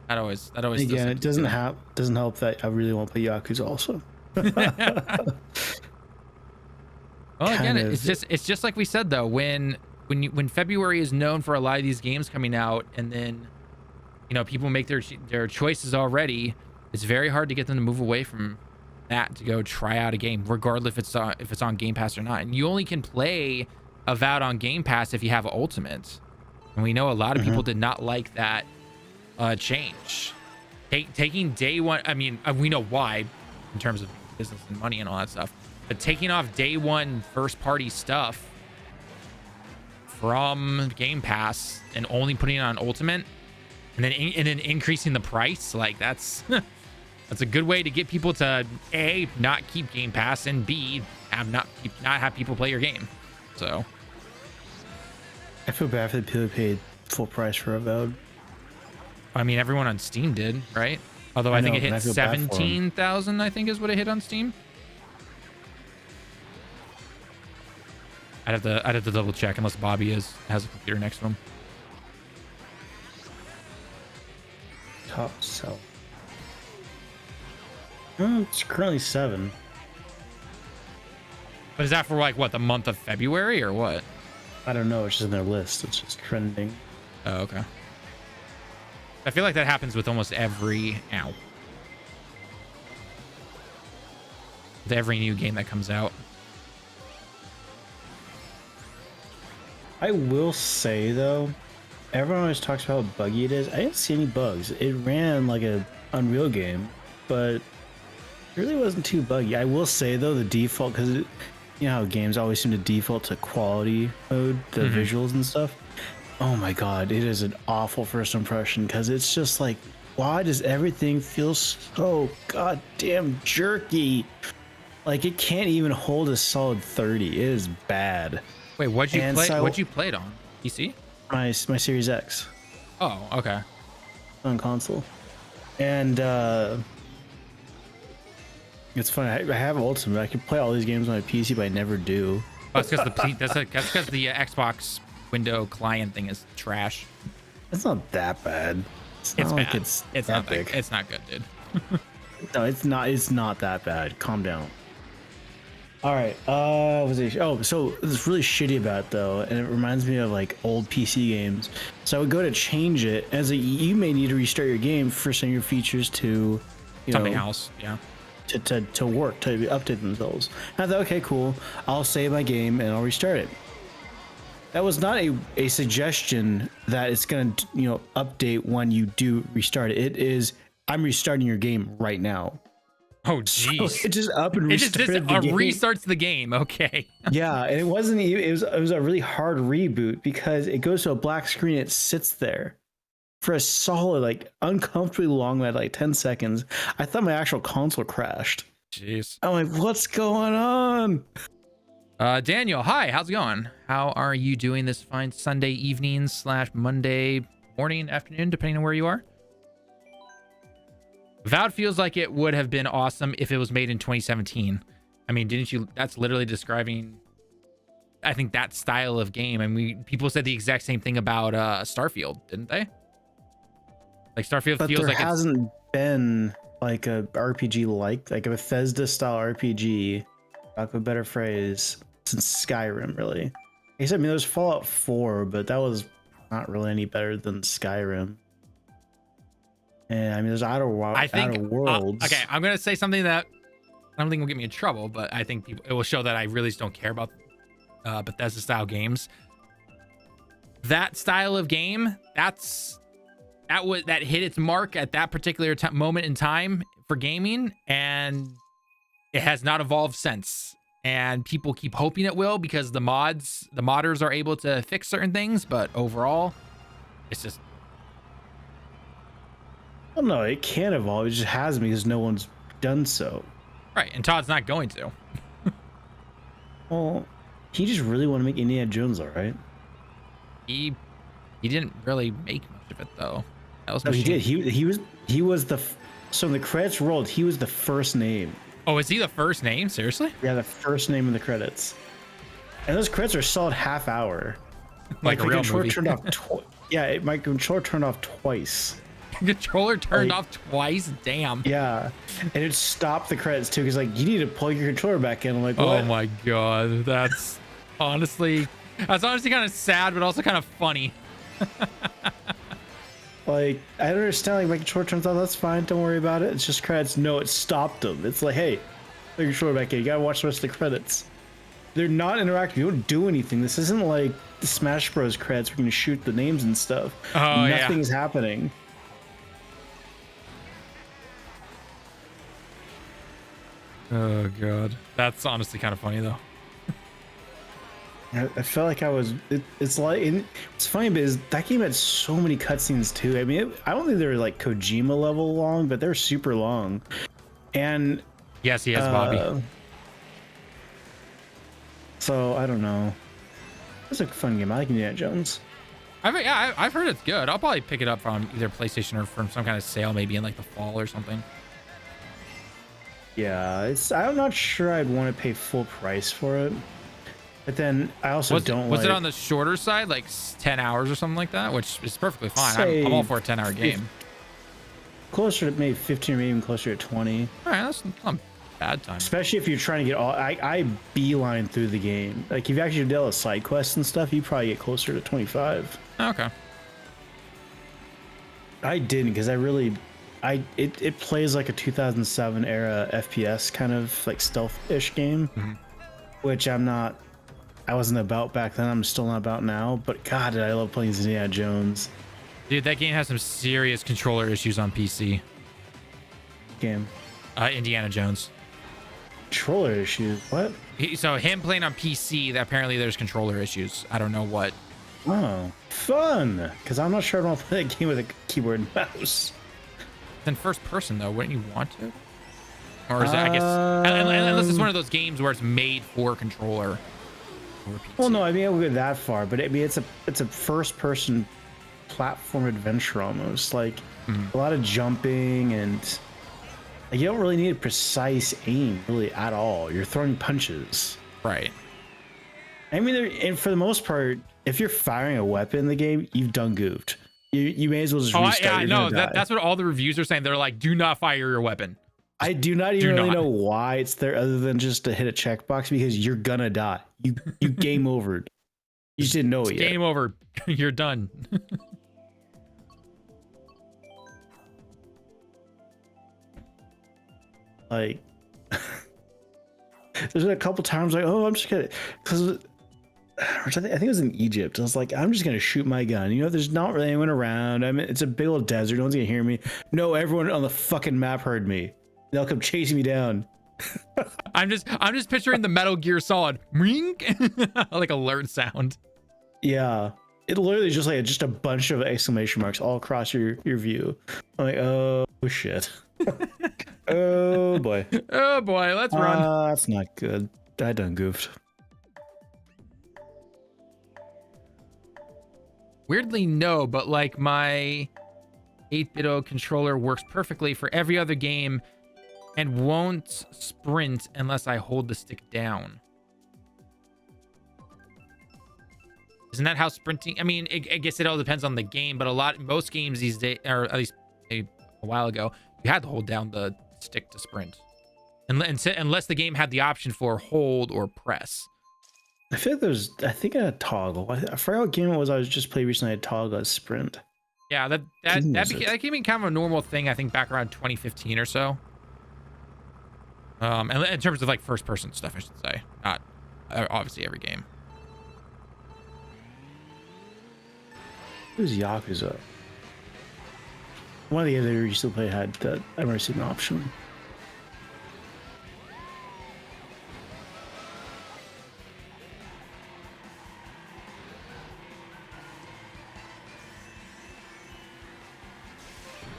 That always. Again, it doesn't help that I really want to play Yakuza also. Well, again, it's just like we said though. When February is known for a lot of these games coming out, and then people make their choices already, it's very hard to get them to move away from that to go try out a game, regardless if it's on Game Pass or not. And you only can play Avowed on Game Pass if you have Ultimate, and we know a lot of people did not like that change. Taking day one, I mean, we know why in terms of business and money and all that stuff, but taking off day one first party stuff from Game Pass and only putting it on Ultimate, and then increasing the price, like that's a good way to get people to A, not keep Game Pass, and B, not have people play your game. So I feel bad for the people who paid full price for Avowed. I mean, everyone on Steam did, right? Although I think it hit 17,000, I think is what it hit on Steam. I'd have to double check unless Bobby has a computer next to him. Top sell. It's currently 7. But is that for like what, the month of February or what? I don't know. It's just in their list. It's just trending. Oh, okay. I feel like that happens with almost every with every new game that comes out. I will say though, everyone always talks about how buggy it is. I didn't see any bugs. It ran like a Unreal game, but it really wasn't too buggy. I will say though, the default, because you know how games always seem to default to quality mode, the visuals and stuff. Oh my god, it is an awful first impression, because it's just like, why does everything feel so goddamn jerky? Like it can't even hold a solid 30. It is bad. Wait, what'd you play? What'd you play it on? PC? My Series X. Oh, okay. On console. And it's funny. I have Ultimate. I could play all these games on my PC, but I never do. Oh, that's because the Xbox window client thing is trash. It's not that bad. It's bad. Like it's epic. It's not good, dude. No, it's not. It's not that bad. Calm down. All right. So it's really shitty about it though, and it reminds me of like old PC games. So I would go to change it, you may need to restart your game for some of your features to, Something else, yeah. To work, to update themselves. And I thought, okay, cool. I'll save my game and I'll restart it. That was not a suggestion that it's gonna update when you do restart it. It is, I'm restarting your game right now. Oh jeez! So it just up and restarted the game. Restarts the game. Okay. Yeah, and it wasn't even. It was a really hard reboot because it goes to a black screen. It sits there for a solid, like, uncomfortably long, like 10 seconds. I thought my actual console crashed. Jeez. I'm like, what's going on? Daniel, hi. How's it going? How are you doing this fine Sunday evening / Monday morning, afternoon, depending on where you are? Avowed feels like it would have been awesome if it was made in 2017. I mean, didn't you? That's literally describing, I think, that style of game. And people said the exact same thing about Starfield, didn't they? Like Starfield feels like there hasn't been like a RPG like a Bethesda style RPG, lack of a better phrase, since Skyrim, really. I mean, there's Fallout 4, but that was not really any better than Skyrim. And I mean, there's Outer Worlds. Okay, I'm gonna say something that I don't think it'll get me in trouble, but I think it will show that I really just don't care about Bethesda style games. That style of game, that hit its mark at that particular moment in time for gaming, and it has not evolved since. And people keep hoping it will because the modders are able to fix certain things, but overall, it's just. Well, no, it can evolve. It just hasn't because no one's done so. Right, and Todd's not going to. Well, he just really want to make Indiana Jones, all right? He didn't really make much of it though. That was no, he did. He was the. So in the credits rolled, he was the first name. Oh, is he the first name? Seriously? Yeah, the first name in the credits. And those credits are a solid half hour. Like a real movie. Turned off my controller turned off twice. Controller turned off twice? Damn. Yeah. And it stopped the credits too, because like, you need to plug your controller back in. I'm like, what? Oh my god. That's honestly kind of sad, but also kind of funny. Like, I don't understand, like, my controller turns off, that's fine, don't worry about it. It's just credits. No, it stopped them. It's like, hey, put your controller back in. You gotta watch the rest of the credits. They're not interactive. You don't do anything. This isn't like the Smash Bros. Credits where you can shoot the names and stuff. Oh, Nothing's happening. Oh god. That's honestly kind of funny though. I felt like I was. It's funny because that game had so many cutscenes too. I mean, I don't think they were like Kojima level long, but they're super long. And yes, he has Bobby. So I don't know. It's a fun game. I like Indiana Jones. I've heard it's good. I'll probably pick it up from either PlayStation or from some kind of sale, maybe in like the fall or something. Yeah, I'm not sure I'd want to pay full price for it. But then I also was it on the shorter side, like 10 hours or something like that, which is perfectly fine. I'm all for a 10-hour game. Closer to maybe 15 or maybe even closer to 20. All right, that's not a bad time. Especially if you're trying to get all. I beeline through the game. Like if you actually did all the side quests and stuff, you probably get closer to 25. Okay. I didn't because it plays like a 2007 era FPS kind of like stealth-ish game, which I wasn't about back then. I'm still not about now. But God, did I love playing Indiana Jones. Dude, that game has some serious controller issues on PC. Game. Indiana Jones. Controller issues? What? So him playing on PC, apparently there's controller issues. I don't know what. Oh, fun. Because I'm not sure I want to play that game with a keyboard and mouse. In first person though, wouldn't you want to? Or is it? I guess unless it's one of those games where it's made for controller. Well, no, I mean I would go that far, but I mean it's a first-person platform adventure almost. Like a lot of jumping and like, you don't really need a precise aim really at all. You're throwing punches, right? I mean, and for the most part, if you're firing a weapon in the game, you've done goofed. You may as well just restart. I know that's what all the reviews are saying. They're like, do not fire your weapon. I do not even really know why it's there other than just to hit a checkbox because you're gonna die. You game over. You just didn't know it yet. Game over. You're done. Like there's been a couple times like, oh, I'm just gonna, because I think it was in Egypt. I was like, I'm just gonna shoot my gun. You know, there's not really anyone around. I mean, it's a big old desert. No one's gonna hear me. No, everyone on the fucking map heard me. They'll come chasing me down. I'm just picturing the Metal Gear Solid wink, like alert sound. Yeah, it literally is just a bunch of exclamation marks all across your view. I'm like, oh shit. Oh boy. Oh boy, let's run. That's not good. I done goofed. Weirdly, no, but like my 8-bit controller works perfectly for every other game and won't sprint unless I hold the stick down. Isn't that how sprinting? I mean, I guess it all depends on the game, but most games these days, or at least a while ago, you had to hold down the stick to sprint, unless the game had the option for hold or press. I feel like I think I had toggle. I forgot what game it was. I was just playing recently. I had toggle as sprint. Yeah, that became kind of a normal thing. I think back around 2015 or so. And in terms of like first person stuff, I should say, not obviously every game. Who's Yakuza? One of the games I used to play had that immersive option.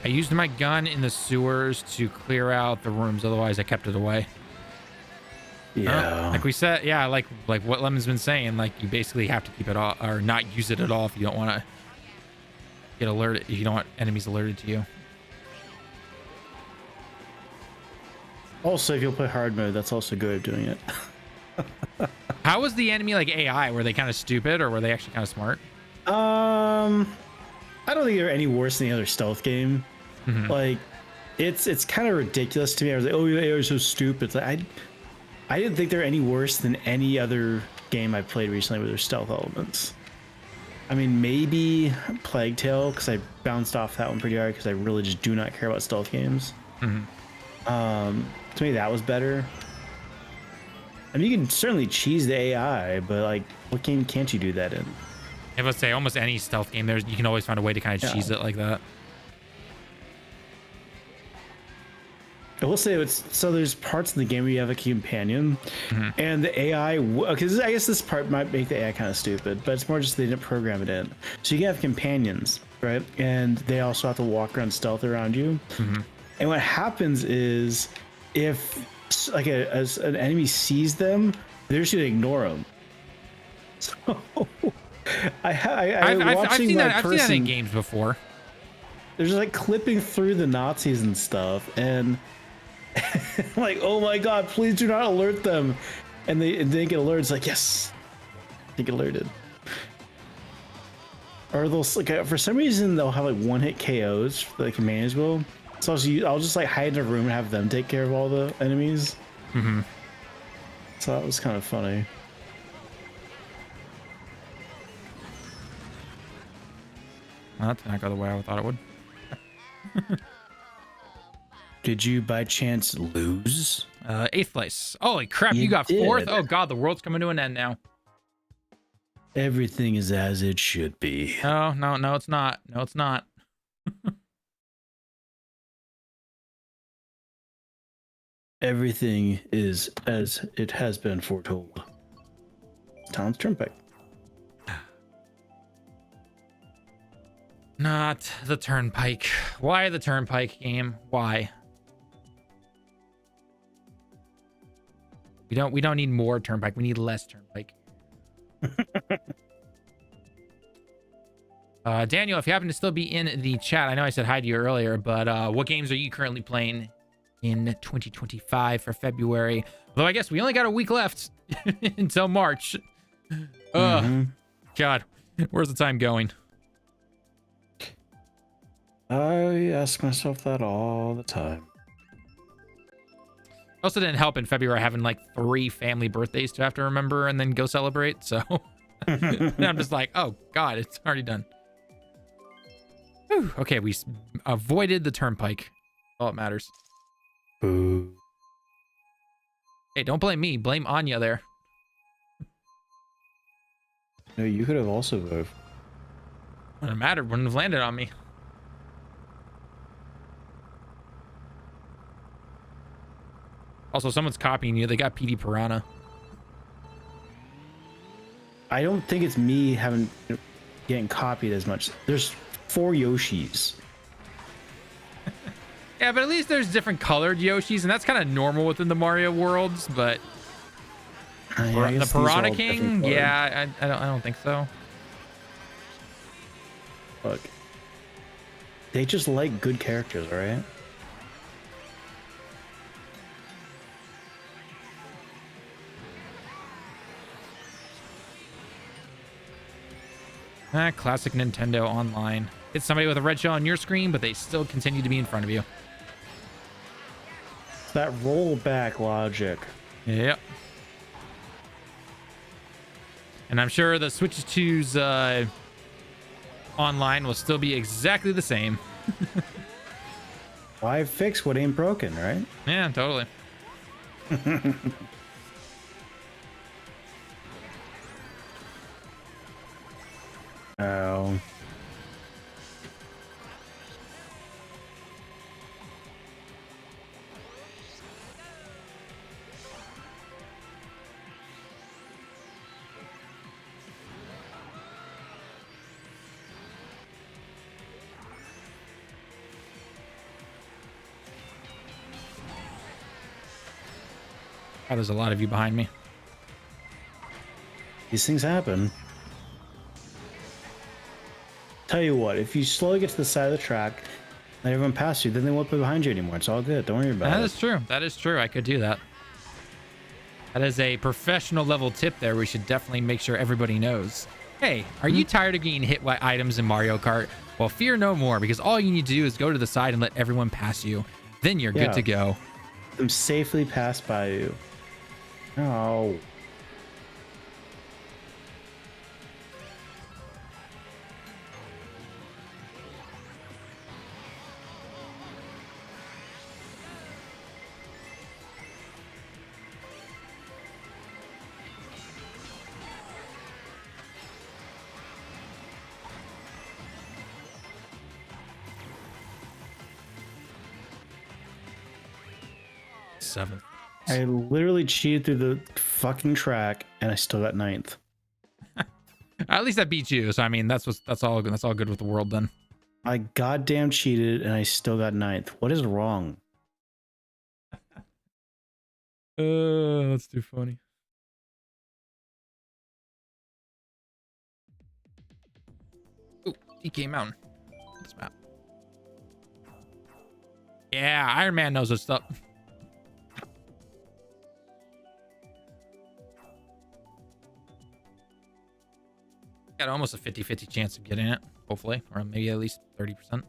I used my gun in the sewers to clear out the rooms, otherwise I kept it away. Yeah. Like we said, yeah, like what Lemon's been saying, like you basically have to keep it off or not use it at all if you don't want to get alerted, if you don't want enemies alerted to you. Also, if you'll play hard mode, that's also good at doing it. How was the enemy like AI? Were they kind of stupid or were they actually kind of smart? I don't think they're any worse than the other stealth game. Mm-hmm. Like, it's kind of ridiculous to me. I was like, oh, they are so stupid. It's like, I didn't think they're any worse than any other game I've played recently with their stealth elements. I mean, maybe Plague Tale, because I bounced off that one pretty hard because I really just do not care about stealth games. Mm-hmm. To me, that was better. I mean, you can certainly cheese the AI, but like, what game can't you do that in? I would say almost any stealth game, you can always find a way to kind of cheese it like that. I will say so there's parts in the game where you have a companion, and the AI, because I guess this part might make the AI kind of stupid, but it's more just they didn't program it in. So you can have companions, right? And they also have to walk around stealth around you. And what happens is if like as an enemy sees them, they're just gonna ignore them. So I've seen that in games before. They're just like clipping through the Nazis and stuff, and like, oh my god, please do not alert them. And they get alerted. It's like, yes, they get alerted. Or they'll like, for some reason they'll have like one-hit KOs like companions will. So I'll just like hide in a room and have them take care of all the enemies. So that was kind of funny. Well, that did not go the way I thought it would. Did you by chance lose? 8th place. Holy crap, you got did. 4th? Oh god, the world's coming to an end now. Everything is as it should be. Oh, no, it's not. No, it's not. Everything is as it has been foretold. Town's Turnpike. Not the Turnpike. Why the Turnpike game? Why? We don't need more Turnpike. We need less Turnpike. Daniel, if you happen to still be in the chat, I know I said hi to you earlier, but what games are you currently playing in 2025 for February? Although I guess we only got a week left until March. God, where's the time going? I ask myself that all the time. Also didn't help in February having like 3 family birthdays to have to remember and then go celebrate. So I'm just like, oh God, it's already done. Whew. Okay, we avoided the Turnpike. All that matters. Boo. Hey, don't blame me. Blame Anya there. No, you could have also voted. Wouldn't have mattered. Wouldn't have landed on me. Also, someone's copying you. They got PD Piranha. I don't think it's me getting copied as much. There's 4 Yoshis. Yeah, but at least there's different colored Yoshis, and that's kind of normal within the Mario worlds. But the Piranha King, yeah, I don't think so. Look, they just like good characters, right? Classic Nintendo Online. It's somebody with a red shell on your screen, but they still continue to be in front of you. That rollback logic. Yep. And I'm sure the Switch 2's online will still be exactly the same. Why fix what ain't broken, right? Yeah, totally. Oh. Oh, there's a lot of you behind me. These things happen. Tell you what, if you slowly get to the side of the track, let everyone pass you, then they won't be behind you anymore. It's all good. Don't worry about it. That is true. That is true. I could do that. That is a professional level tip there. We should definitely make sure everybody knows. Hey, are you tired of getting hit by items in Mario Kart? Well, fear no more, because all you need to do is go to the side and let everyone pass you. Then you're good to go. Let them safely pass by you. Oh. Seventh. I literally cheated through the fucking track and I still got 9th. At least I beat you, so I mean that's all good with the world then. I goddamn cheated and I still got 9th. What is wrong? That's too funny. Ooh, DK Mountain. This map. Yeah, Iron Man knows what's up. Got almost a 50-50 chance of getting it, hopefully, or maybe at least 30%.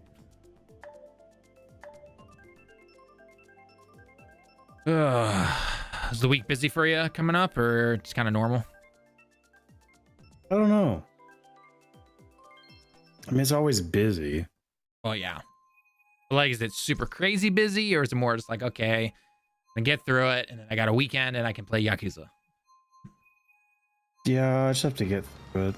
Is the week busy for you coming up, or just kind of normal? I don't know. I mean, it's always busy. Well, yeah. But like, is it super crazy busy, or is it more just like, okay, I get through it, and then I got a weekend, and I can play Yakuza? Yeah, I just have to get through it.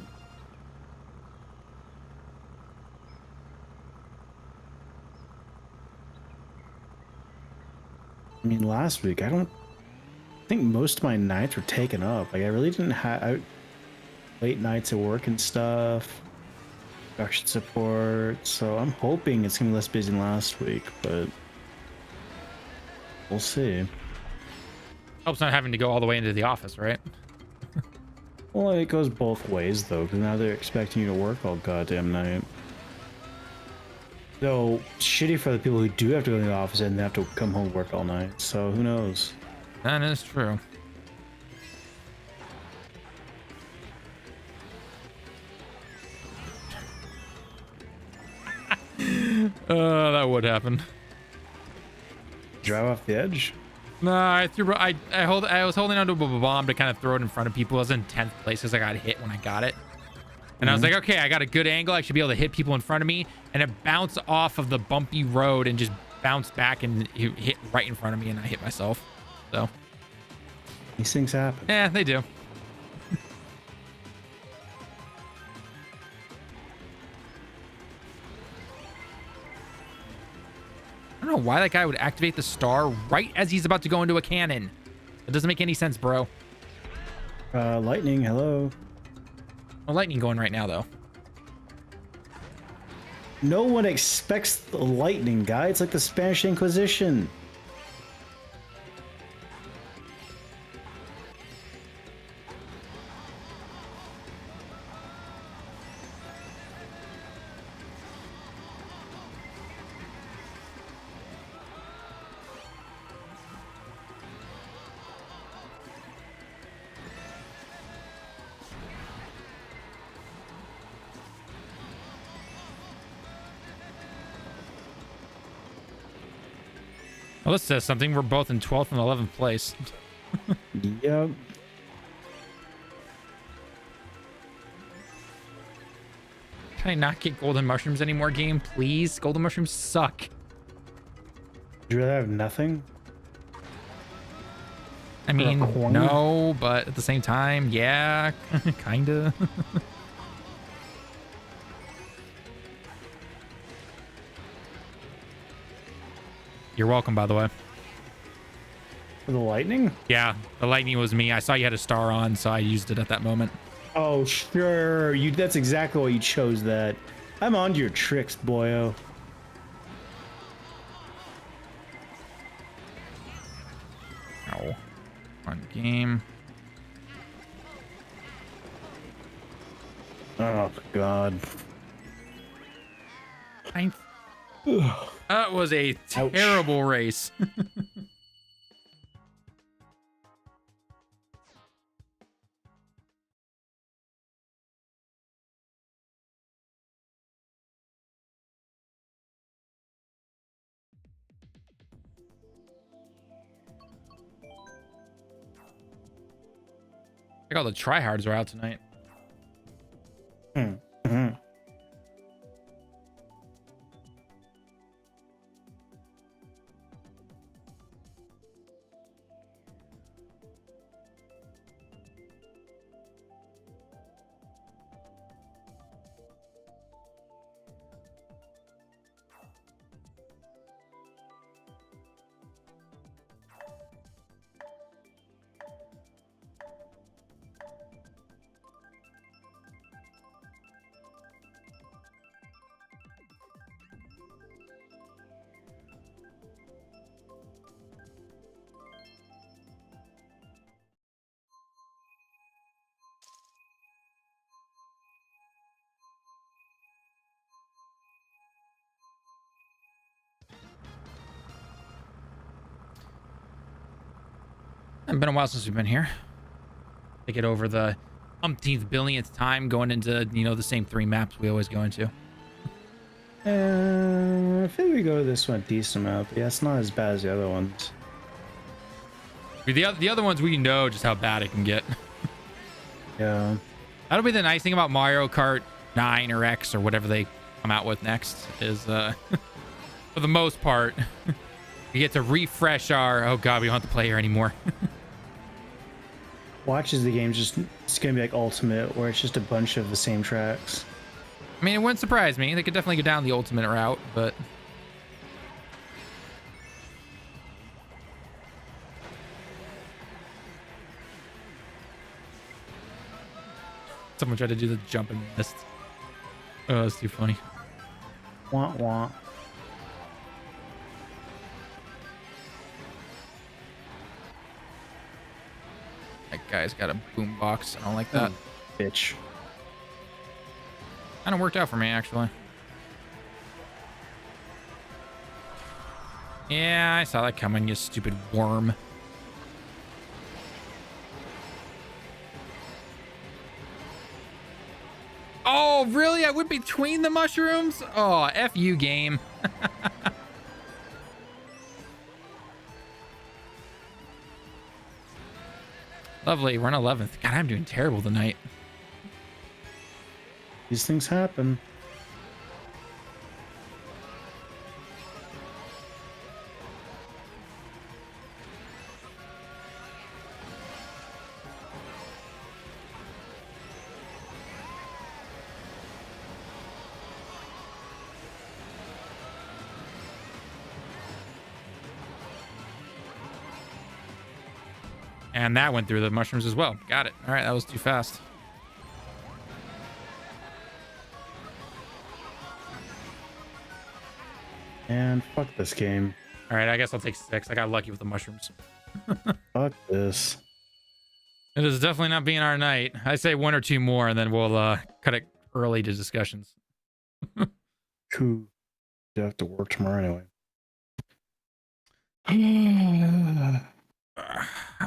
I mean, last week, I think most of my nights were taken up. Like, I really didn't have late nights at work and stuff, production support. So I'm hoping it's gonna be less busy than last week, but we'll see. Helps not having to go all the way into the office, right? Well, it goes both ways though, because now they're expecting you to work all goddamn night. Though shitty for the people who do have to go to the office and they have to come home and work all night. So who knows? That is true. That would happen. Drive off the edge? Nah, I was holding onto a bomb to kind of throw it in front of people. I was in 10th place because I got hit when I got it. And I was like, okay, I got a good angle. I should be able to hit people in front of me. And it bounced off of the bumpy road and just bounced back and hit right in front of me. And I hit myself. So these things happen. Yeah, they do. I don't know why that guy would activate the star right as he's about to go into a cannon. It doesn't make any sense, bro. Lightning, hello. No lightning going right now, though. No one expects the lightning, guy. It's like the Spanish Inquisition. Well, this says something. We're both in 12th and 11th place. Yep. Can I not get golden mushrooms anymore, game? Please? Golden mushrooms suck. Would you rather have nothing? I mean, no, but at the same time, yeah, kinda. You're welcome, by the way. For the lightning? Yeah, the lightning was me. I saw you had a star on, so I used it at that moment. Oh, sure. That's exactly why you chose that. I'm on to your tricks, boyo. Ow. Run game. Oh, God. That was a terrible race. I think all the tryhards are out tonight. Mm-hmm. It's been a while since we've been here. Take it over the umpteenth billionth time going into, you know, the same 3 maps we always go into. I think we go this one a decent amount, but yeah, it's not as bad as the other ones. The other ones, we know just how bad it can get. Yeah. That'll be the nice thing about Mario Kart 9 or X or whatever they come out with next is, for the most part, we get to refresh our, oh God, we don't have to play here anymore. Watches the game it's gonna be like Ultimate, where it's just a bunch of the same tracks. I mean, it wouldn't surprise me. They could definitely go down the Ultimate route, but... Someone tried to do the jump and missed. Oh, that's too funny. Wah wah. That guy's got a boombox. I don't like that. Bitch. Kind of worked out for me, actually. Yeah, I saw that coming, you stupid worm. Oh, really? I went between the mushrooms? Oh, F you, game. Lovely, we're on 11th. God, I'm doing terrible tonight. These things happen. And that went through the mushrooms as well. Got it. All right, that was too fast. And fuck this game. All right, I guess I'll take 6. I got lucky with the mushrooms. Fuck this. It is definitely not being our night. I say 1 or 2 more, and then we'll cut it early to discussions. Cool. You have to work tomorrow anyway.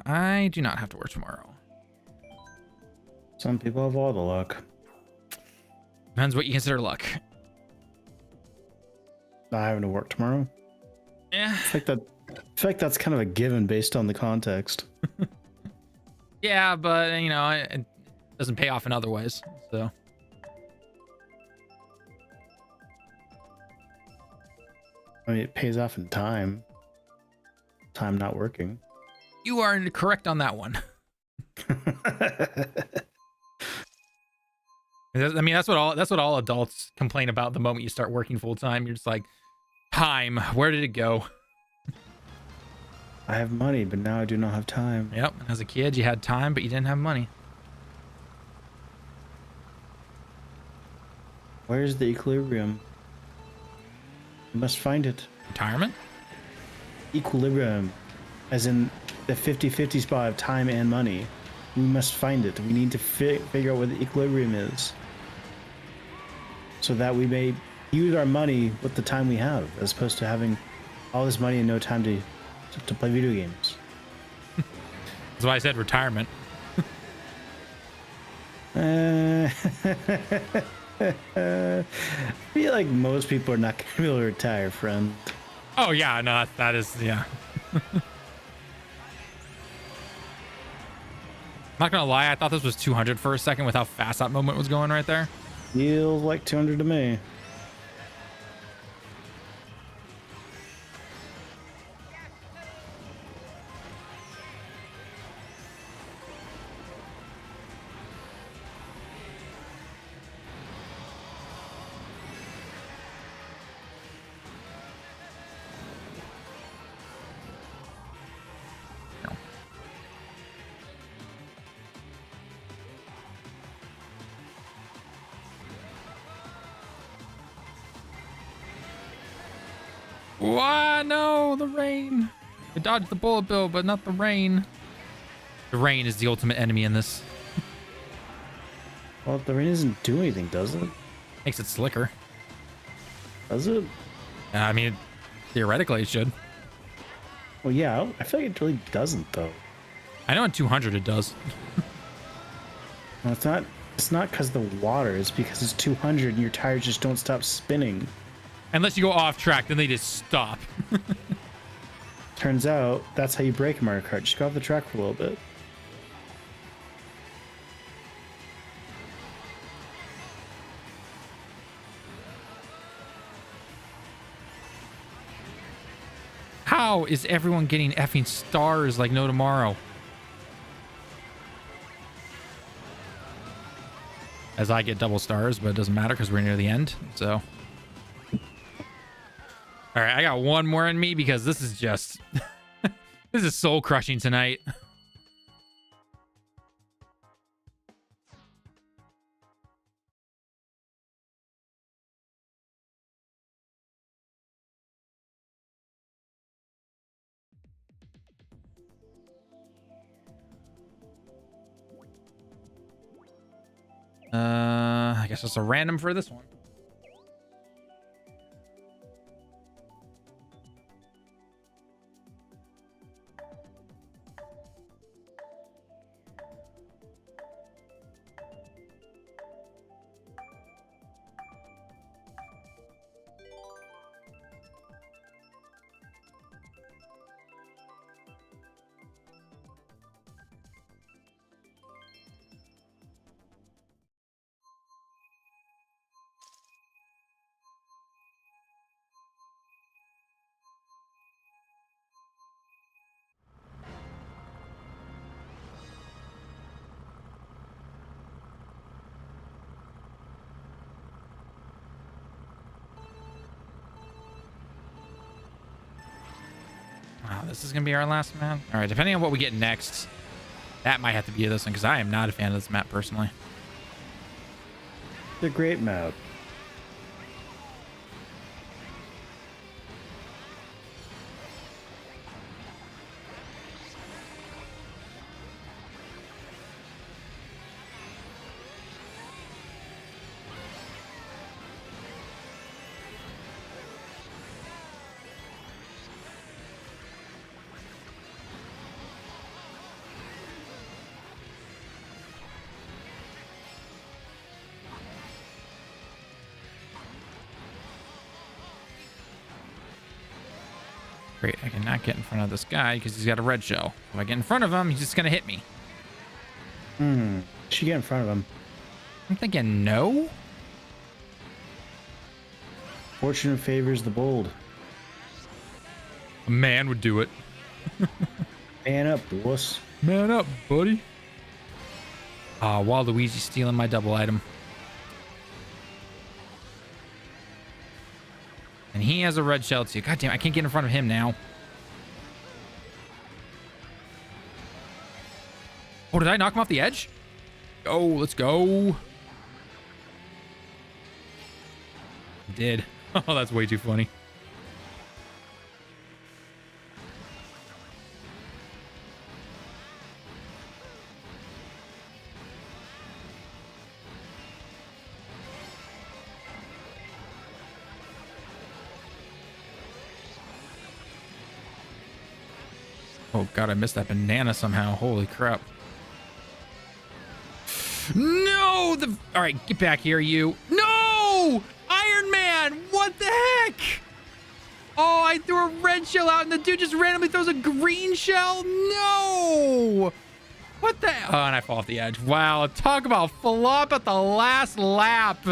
I do not have to work tomorrow. Some people have all the luck. Depends what you consider luck. Not having to work tomorrow. Yeah. I feel like that's kind of a given based on the context. Yeah, but you know, it doesn't pay off in other ways. So. I mean, it pays off in time. Time not working. You are correct on that one. I mean, that's what all adults complain about the moment you start working full time. You're just like, time, where did it go? I have money, but now I do not have time. Yep. As a kid, you had time, but you didn't have money. Where's the equilibrium? You must find it. Retirement? Equilibrium. As in the 50-50 spot of time and money. We must find it. We need to figure out what the equilibrium is. So that we may use our money with the time we have, as opposed to having all this money and no time to play video games. That's why I said retirement. I feel like most people are not going to be able to retire, friend. Oh, yeah. No, that is, yeah. Not gonna lie, I thought this was 200 for a second with how fast that moment was going right there. Feels like 200 to me. Why no, the rain. I dodged the bullet bill, but not the rain. The rain is the ultimate enemy in this. Well, the rain doesn't do anything, does it? Makes it slicker. Does it? I mean, theoretically it should. Well, yeah, I feel like it really doesn't, though. I know in 200 it does. No, it's not. It's not because of the water. It's because it's 200 and your tires just don't stop spinning. Unless you go off track, then they just stop. Turns out that's how you brake Mario Kart. Just go off the track for a little bit. How is everyone getting effing stars like no tomorrow? As I get double stars, but it doesn't matter because we're near the end, so. All right, I got one more in me because this is just... this is soul crushing tonight. I guess it's a random for this one. Wow, this is going to be our last map. All right, depending on what we get next, that might have to be this one because I am not a fan of this map personally. It's a great map. Great, I cannot get in front of this guy because he's got a red shell. If I get in front of him, he's just going to hit me. Should get in front of him. I'm thinking no. Fortune favors the bold. A man would do it. Man up, boss. Man up, buddy. Ah, Waluigi's stealing my double item. And he has a red shell too. God damn, I can't get in front of him now. Oh, did I knock him off the edge? Oh, let's go. I did. Oh, that's way too funny. Oh god, I missed that banana somehow. Holy crap. No! All right, get back here, you. No! Iron Man! What the heck? Oh, I threw a red shell out and the dude just randomly throws a green shell? No! What the? Oh, and I fall off the edge. Wow, talk about flop at the last lap.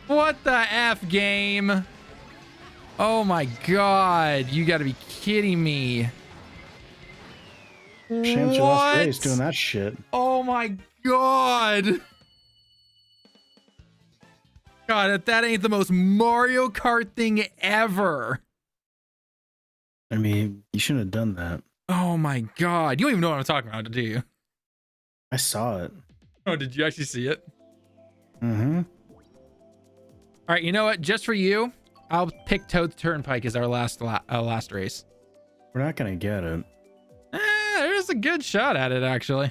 What the F, game? Oh my god, you gotta be kidding me. Shame you lost race doing that shit. Oh my god. God, that ain't the most Mario Kart thing ever. I mean, you shouldn't have done that. Oh my god. You don't even know what I'm talking about, do you? I saw it. Oh, did you actually see it? Mm-hmm. All right, you know what? Just for you, I'll pick Toad Turnpike as our last race. We're not gonna get it. There's a good shot at it, actually.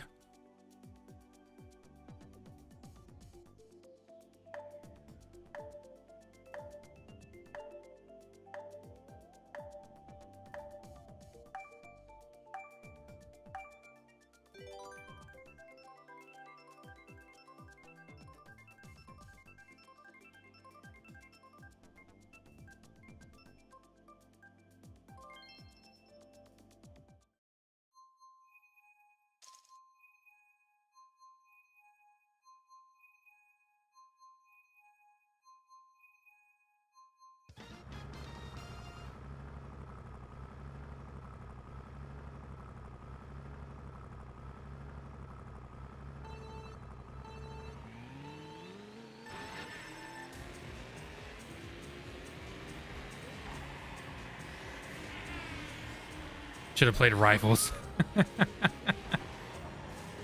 Should have played rifles.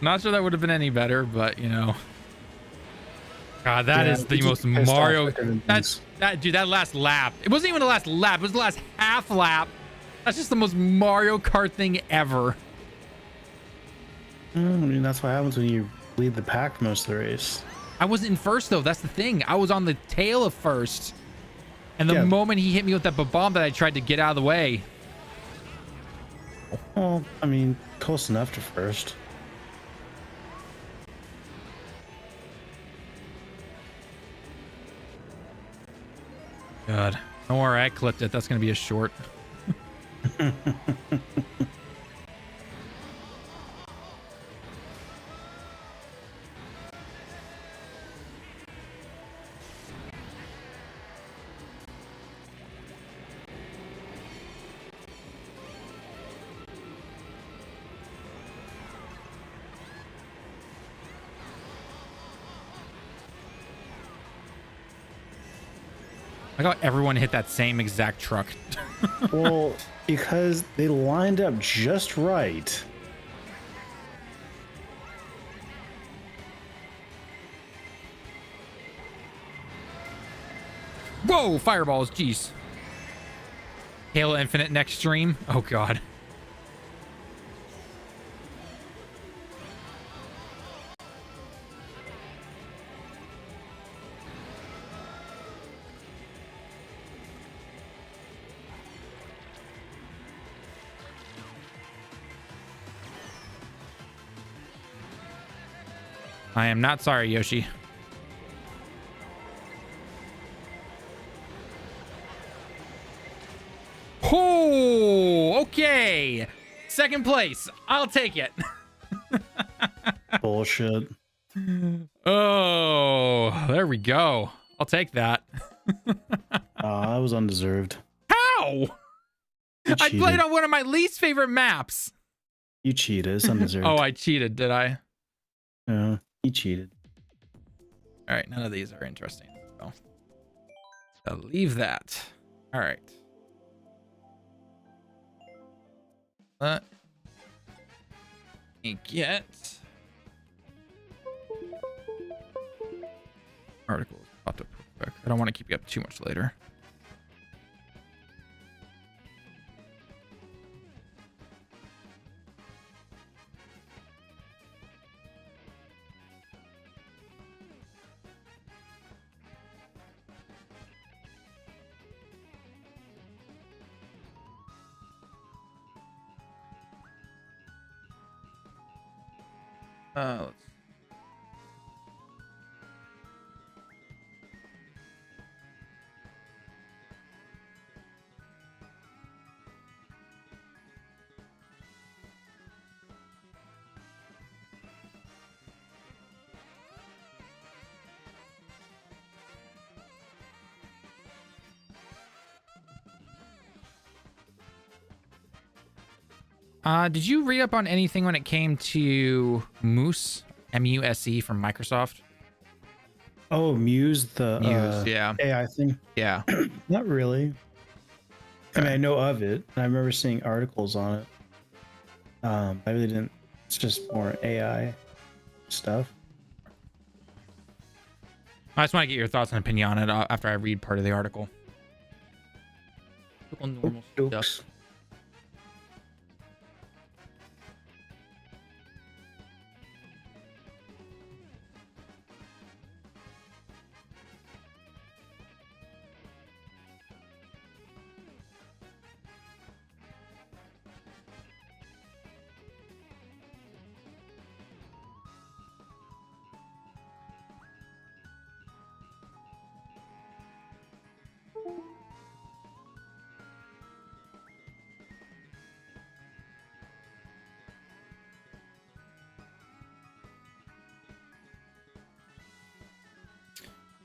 Not sure that would have been any better, but you know. God, that is the most Mario. Dude, that last lap. It wasn't even the last lap. It was the last half lap. That's just the most Mario Kart thing ever. I mean, that's what happens when you lead the pack most of the race. I wasn't in first though. That's the thing. I was on the tail of first, and the moment he hit me with that bomb, that I tried to get out of the way. Well, I mean, close enough to first. God. Don't worry, I clipped it. That's going to be a short. I got everyone hit that same exact truck. Well, because they lined up just right. Whoa, fireballs, jeez. Halo Infinite next stream. Oh god. I am not sorry, Yoshi. Oh, okay. Second place. I'll take it. Bullshit. Oh, there we go. I'll take that. That was undeserved. How? I played on one of my least favorite maps. You cheated. It's undeserved. Oh, I cheated, did I? Yeah, you cheated. All right, none of these are interesting. So leave that. All right. Let me get articles popped up real quick. I don't want to keep you up too much later. Let's did you read up on anything when it came to Moose, M-U-S-E from Microsoft? Oh, Muse, the Muse, yeah. AI thing. Yeah. Not really. I mean, I know of it. I remember seeing articles on it. I really didn't. It's just more AI stuff. I just want to get your thoughts and opinion on it after I read part of the article. Normal stuff.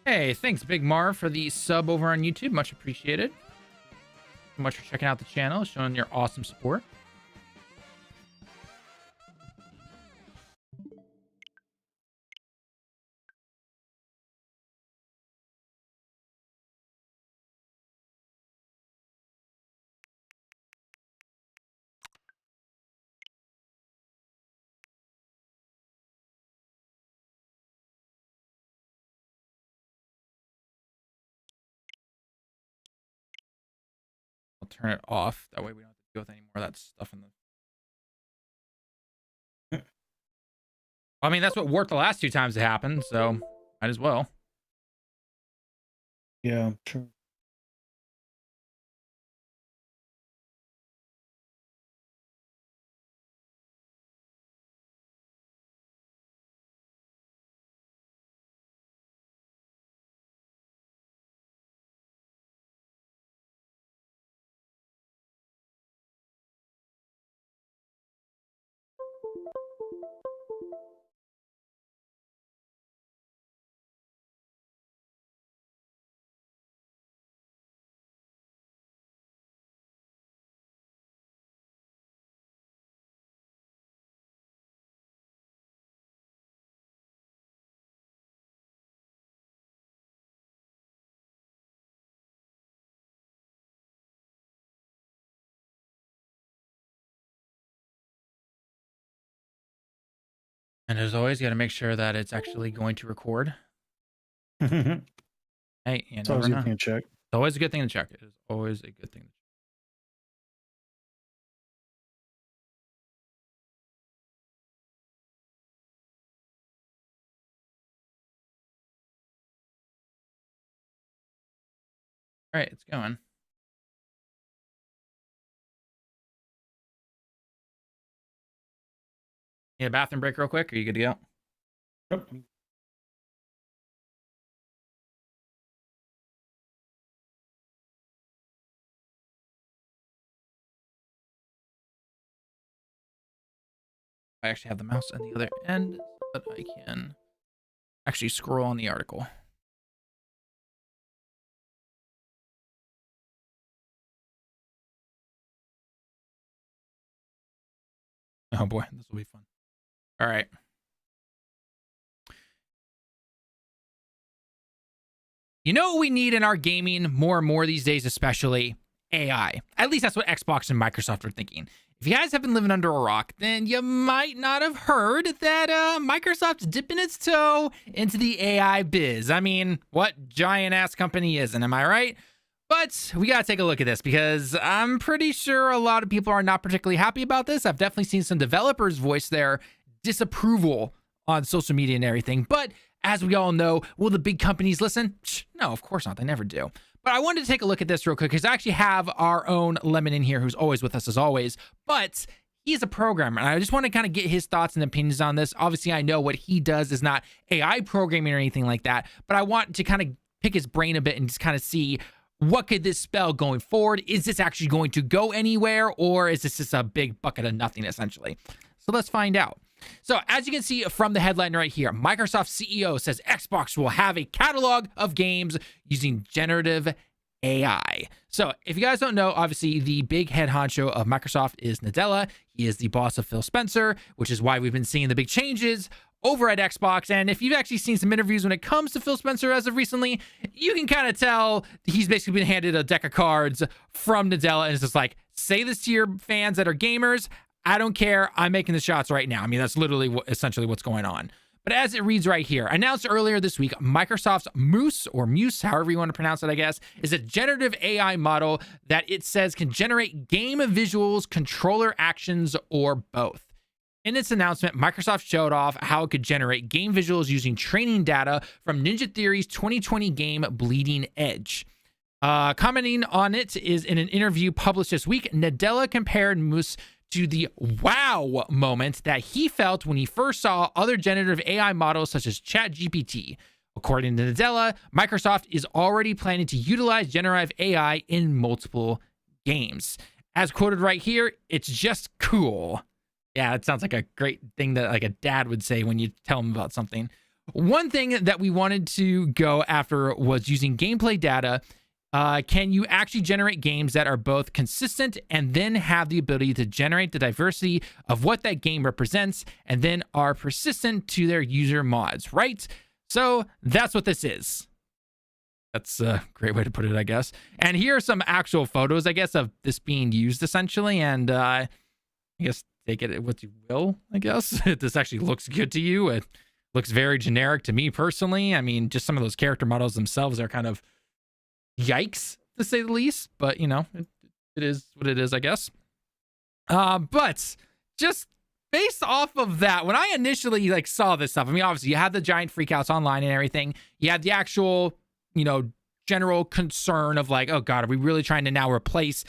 Hey, thanks, Big Mar, for the sub over on YouTube. Much appreciated. So much for checking out the channel, showing your awesome support. I'll turn it off. That way we don't have to deal with any more of that stuff in the... I mean, that's what worked the last 2 times it happened, so might as well. Yeah, sure. And as always, you got to make sure that it's actually going to record. It's Hey, you always never a know. good thing to check. It's always a good thing to check. It is always a good thing. All right, it's going. Need a bathroom break real quick? Are you good to go? Yep. I actually have the mouse on the other end so that I can actually scroll on the article. Oh boy, this will be fun. All right. You know what we need in our gaming more and more these days, especially AI. At least that's what Xbox and Microsoft are thinking. If you guys have been living under a rock, then you might not have heard that Microsoft's dipping its toe into the AI biz. I mean, what giant ass company isn't, am I right? But we gotta take a look at this because I'm pretty sure a lot of people are not particularly happy about this. I've definitely seen some developers voice their disapproval on social media and everything. But as we all know, will the big companies listen? No, of course not. They never do. But I wanted to take a look at this real quick because I actually have our own Lemon in here who's always with us as always. But he's a programmer, and I just want to kind of get his thoughts and opinions on this. Obviously, I know what he does is not AI programming or anything like that, but I want to kind of pick his brain a bit and just kind of see what could this spell going forward. Is this actually going to go anywhere, or is this just a big bucket of nothing, essentially? So let's find out. So as you can see from the headline right here, Microsoft CEO says Xbox will have a catalog of games using generative AI. So if you guys don't know, obviously the big head honcho of Microsoft is Nadella. He is the boss of Phil Spencer, which is why we've been seeing the big changes over at Xbox. And if you've actually seen some interviews when it comes to Phil Spencer as of recently, you can kind of tell he's basically been handed a deck of cards from Nadella. And it's just like, say this to your fans that are gamers. I don't care. I'm making the shots right now. I mean, that's literally essentially what's going on. But as it reads right here, announced earlier this week, Microsoft's Muse, or Muse, however you want to pronounce it, I guess, is a generative AI model that it says can generate game visuals, controller actions, or both. In its announcement, Microsoft showed off how it could generate game visuals using training data from Ninja Theory's 2020 game Bleeding Edge. Commenting on it is in an interview published this week, Nadella compared Muse to the wow moment that he felt when he first saw other generative AI models such as ChatGPT. According to Nadella, Microsoft is already planning to utilize generative AI in multiple games. As quoted right here, it's just cool. Yeah, it sounds like a great thing that like a dad would say when you tell him about something. One thing that we wanted to go after was using gameplay data. Can you actually generate games that are both consistent and then have the ability to generate the diversity of what that game represents and then are persistent to their user mods, right? So that's what this is. That's a great way to put it, I guess. And here are some actual photos, I guess, of this being used essentially. And I guess take it what you will, I guess. This actually looks good to you. It looks very generic to me personally. I mean, just some of those character models themselves are kind of yikes, to say the least, but you know, it is what it is, I guess. But just based off of that, when I initially like saw this stuff, I mean, obviously you had the giant freakouts online and everything. You had the actual, you know, general concern of like, oh God, are we really trying to now replace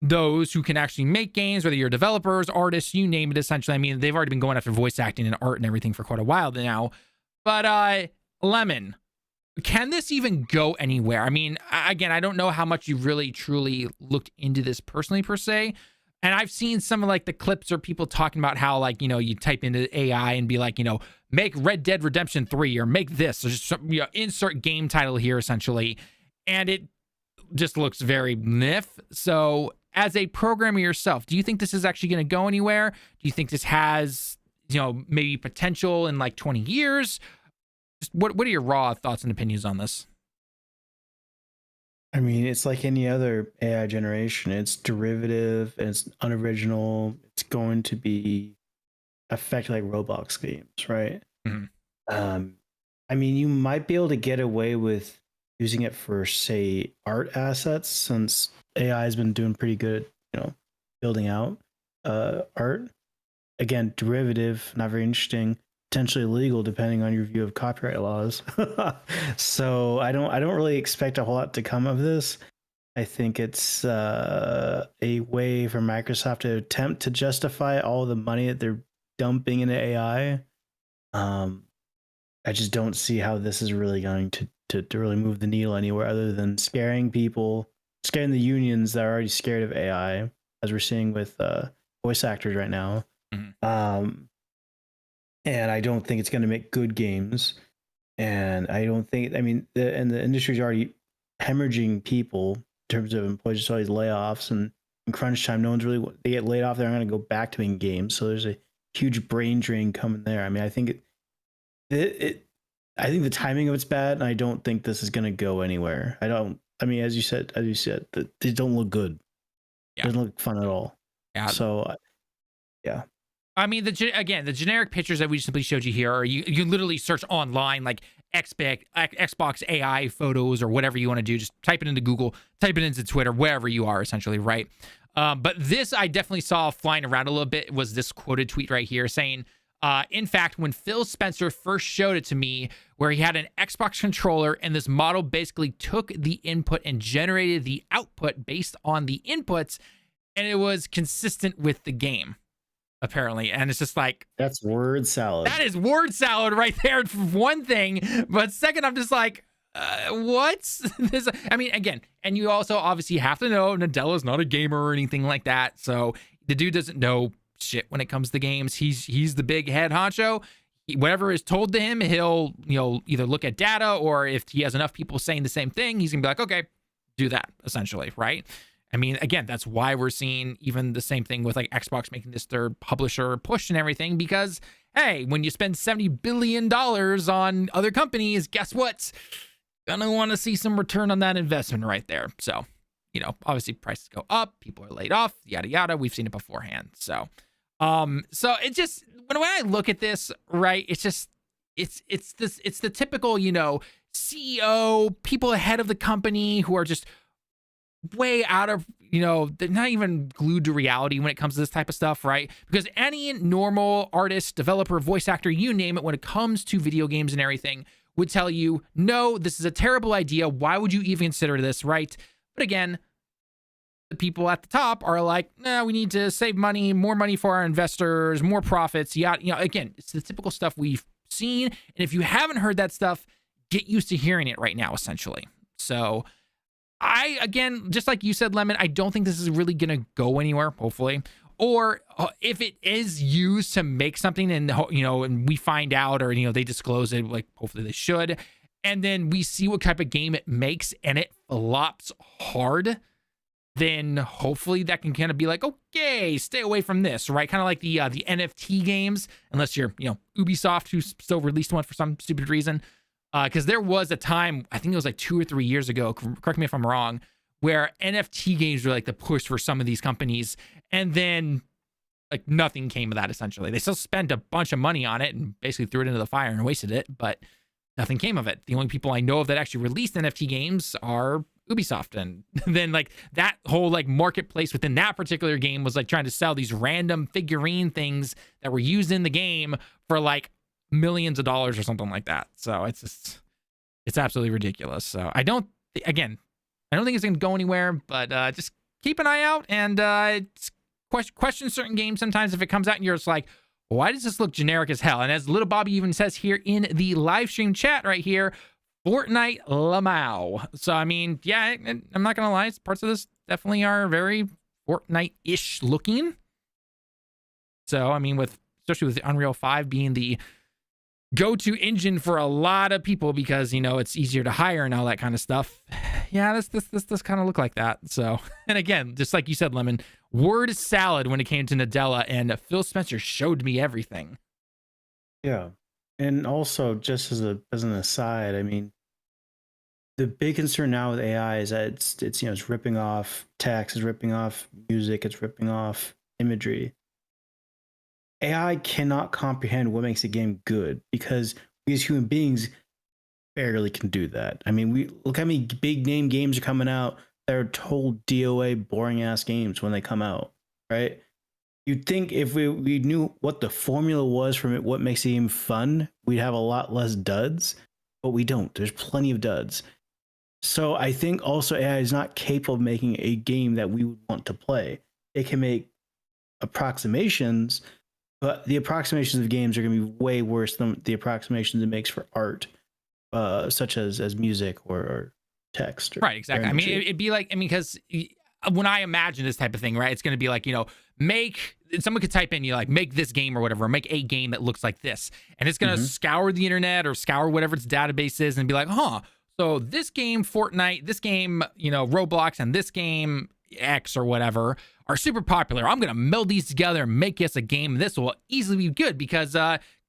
those who can actually make games, whether you're developers, artists, you name it, essentially. I mean, they've already been going after voice acting and art and everything for quite a while now. But Lemon, can this even go anywhere? I mean, again, I don't know how much you've really truly looked into this personally per se. And I've seen some of like the clips or people talking about how like, you know, you type into AI and be like, you know, make Red Dead Redemption 3 or make this or just some, you know, insert game title here essentially. And it just looks very miff. So as a programmer yourself, do you think this is actually going to go anywhere? Do you think this has, you know, maybe potential in like 20 years? What are your raw thoughts and opinions on this? I mean, it's like any other AI generation. It's derivative and it's unoriginal. It's going to be affect like Roblox games, right? Mm-hmm. I mean, you might be able to get away with using it for, say, art assets, since AI has been doing pretty good, you know, building out art. Again, derivative, not very interesting. Potentially illegal depending on your view of copyright laws. So I don't really expect a whole lot to come of this. I think it's a way for Microsoft to attempt to justify all the money that they're dumping into AI. I just don't see how this is really going to really move the needle anywhere other than scaring people, scaring the unions that are already scared of AI, as we're seeing with voice actors right now. Mm-hmm. And I don't think it's going to make good games. And I don't think, I mean, the industry's already hemorrhaging people in terms of employees, just all these layoffs and in crunch time, no one's really, they get laid off. They're going to go back to making games. So there's a huge brain drain coming there. I mean, I think I think the timing of it's bad, and I don't think this is going to go anywhere. I mean, as you said, they don't look good. Yeah. It doesn't look fun at all. Yeah. So, yeah. I mean, the generic pictures that we simply showed you here are you literally search online like Xbox AI photos or whatever you want to do. Just type it into Google, type it into Twitter, wherever you are, essentially, right? But this I definitely saw flying around a little bit was this quoted tweet right here saying, in fact, when Phil Spencer first showed it to me, where he had an Xbox controller and this model basically took the input and generated the output based on the inputs, and it was consistent with the game, apparently. And it's just like, that's word salad. That is word salad right there for one thing. But second, I'm just like, what? I mean, again, and you also obviously have to know Nadella's not a gamer or anything like that. So the dude doesn't know shit when it comes to games. He's the big head honcho. Whatever is told to him, he'll either look at data, or if he has enough people saying the same thing, he's gonna be like, okay, do that, essentially, right? I mean, again, that's why we're seeing even the same thing with like Xbox making this third publisher push and everything, because hey, when you spend $70 billion on other companies, guess what? Gonna want to see some return on that investment right there. So, obviously prices go up, people are laid off, yada yada. We've seen it beforehand. So it just, when I look at this, right, it's just it's the typical, CEO, people ahead of the company who are just way out of, they're not even glued to reality when it comes to this type of stuff, right? Because any normal artist, developer, voice actor, you name it, when it comes to video games and everything, would tell you, no, this is a terrible idea. Why would you even consider this, right? But again, the people at the top are like, no, we need to save money, more money for our investors, more profits. Yeah, again, it's the typical stuff we've seen. And if you haven't heard that stuff, get used to hearing it right now, essentially. So again, just like you said, Lemon, I don't think this is really going to go anywhere, hopefully. Or if it is used to make something and, and we find out, or, they disclose it, like hopefully they should, and then we see what type of game it makes and it flops hard, then hopefully that can kind of be like, okay, stay away from this, right? Kind of like the NFT games, unless you're, Ubisoft, who still released one for some stupid reason. Because there was a time, I think it was like 2 or 3 years ago, correct me if I'm wrong, where NFT games were like the push for some of these companies, and then like nothing came of that, essentially. They still spent a bunch of money on it and basically threw it into the fire and wasted it, but nothing came of it. The only people I know of that actually released NFT games are Ubisoft, and then like that whole like marketplace within that particular game was like trying to sell these random figurine things that were used in the game for like millions of dollars or something like that. So it's absolutely ridiculous. So I don't think it's gonna go anywhere, but just keep an eye out and question certain games sometimes if it comes out and you're just like, why does this look generic as hell? And as Little Bobby even says here in the live stream chat right here, Fortnite Lamau. So I mean, yeah, I'm not gonna lie, parts of this definitely are very Fortnite-ish looking. So I mean, especially with the Unreal 5 being the go-to engine for a lot of people because it's easier to hire and all that kind of stuff. Yeah, this does kind of look like that. So, and again, just like you said, Lemon, word salad when it came to Nadella, and Phil Spencer showed me everything. Yeah, and also just as an aside, I mean, the big concern now with AI is that it's ripping off text, it's ripping off music, it's ripping off imagery. AI cannot comprehend what makes a game good because we as human beings barely can do that. I mean, look how many big name games are coming out that are total DOA boring ass games when they come out, right? You'd think if we knew what the formula was from it, what makes a game fun, we'd have a lot less duds, but we don't. There's plenty of duds. So I think also AI is not capable of making a game that we would want to play. It can make approximations, but the approximations of games are going to be way worse than the approximations it makes for art, such as music or text. Right, exactly. I mean, it'd be like, because when I imagine this type of thing, right, it's going to be like, someone could type in, make this game or whatever, make a game that looks like this. And it's going to scour the internet or scour whatever its database is and be like, so this game, Fortnite, this game, Roblox, and this game X or whatever are super popular. I'm going to meld these together and make us a game. This will easily be good because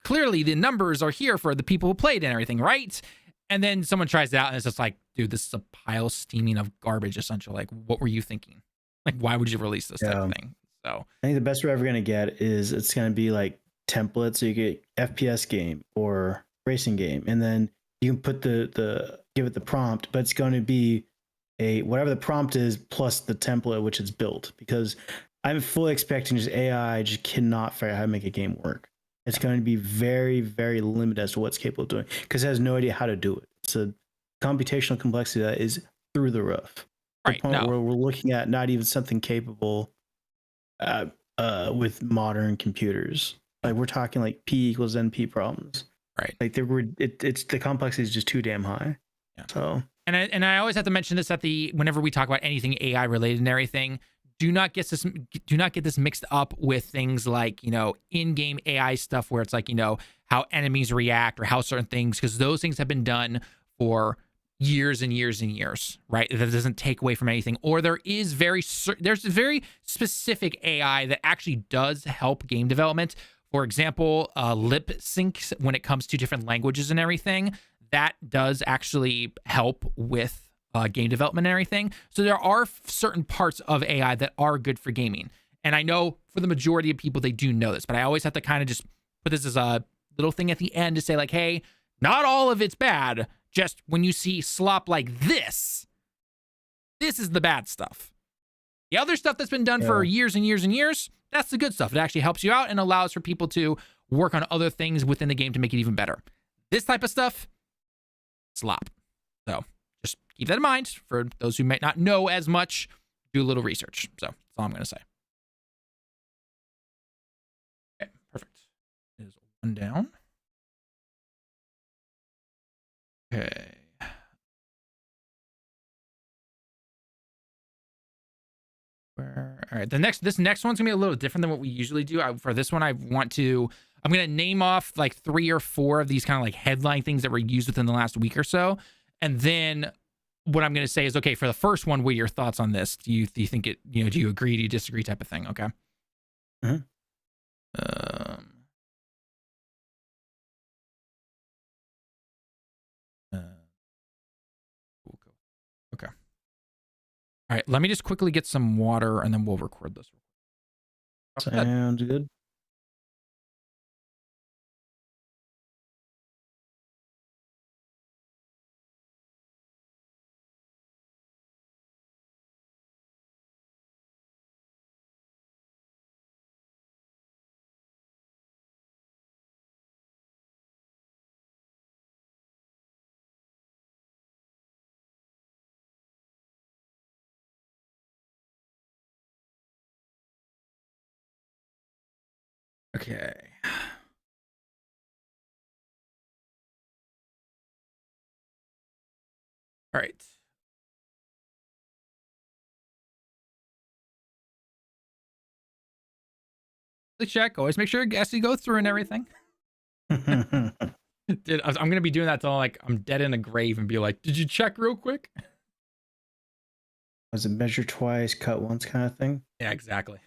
clearly the numbers are here for the people who played and everything, right? And then someone tries it out and it's just like, dude, this is a pile steaming of garbage, essentially. Like, what were you thinking? Like, why would you release this type of thing? So I think the best we're ever going to get is it's going to be like templates. So you get FPS game or racing game, and then you can put give it the prompt, but it's going to be whatever the prompt is plus the template which it's built, because I'm fully expecting just AI just cannot figure out how to make a game work. It's going to be very, very limited as to what's capable of doing because it has no idea how to do it. So computational complexity that is through the roof. Right. The point where we're looking at not even something capable with modern computers. Like we're talking like P equals NP problems. Right. Like it's the complexity is just too damn high. Yeah. So and I always have to mention this whenever we talk about anything AI related and everything. Do not get this mixed up with things like, in-game AI stuff where it's like, how enemies react or how certain things, because those things have been done for years and years and years, right? That doesn't take away from anything. Or there's very specific AI that actually does help game development. For example, lip syncs when it comes to different languages and everything, that does actually help with game development and everything. So there are certain parts of AI that are good for gaming. And I know for the majority of people, they do know this, but I always have to kind of just put this as a little thing at the end to say like, hey, not all of it's bad. Just when you see slop like this is the bad stuff. The other stuff that's been done for years and years and years, that's the good stuff. It actually helps you out and allows for people to work on other things within the game to make it even better. This type of stuff, slop. So just keep that in mind for those who might not know as much. Do a little research. So that's all I'm going to say. Okay, perfect. Is one down. Okay. All right. This next one's gonna be a little different than what we usually do. For this one, I'm gonna name off like 3 or 4 of these kind of like headline things that were used within the last week or so, and then what I'm gonna say is, okay, for the first one, what are your thoughts on this? Do you think it? Do you agree? Do you disagree? Type of thing. Okay. Mm-hmm. Okay. All right, let me just quickly get some water and then we'll record this. Sounds good. Okay. All right. The check. Always make sure it has to go through and everything. Dude, I'm going to be doing that till like I'm dead in a grave and be like, did you check real quick? Was it measure twice, cut once kind of thing? Yeah, exactly.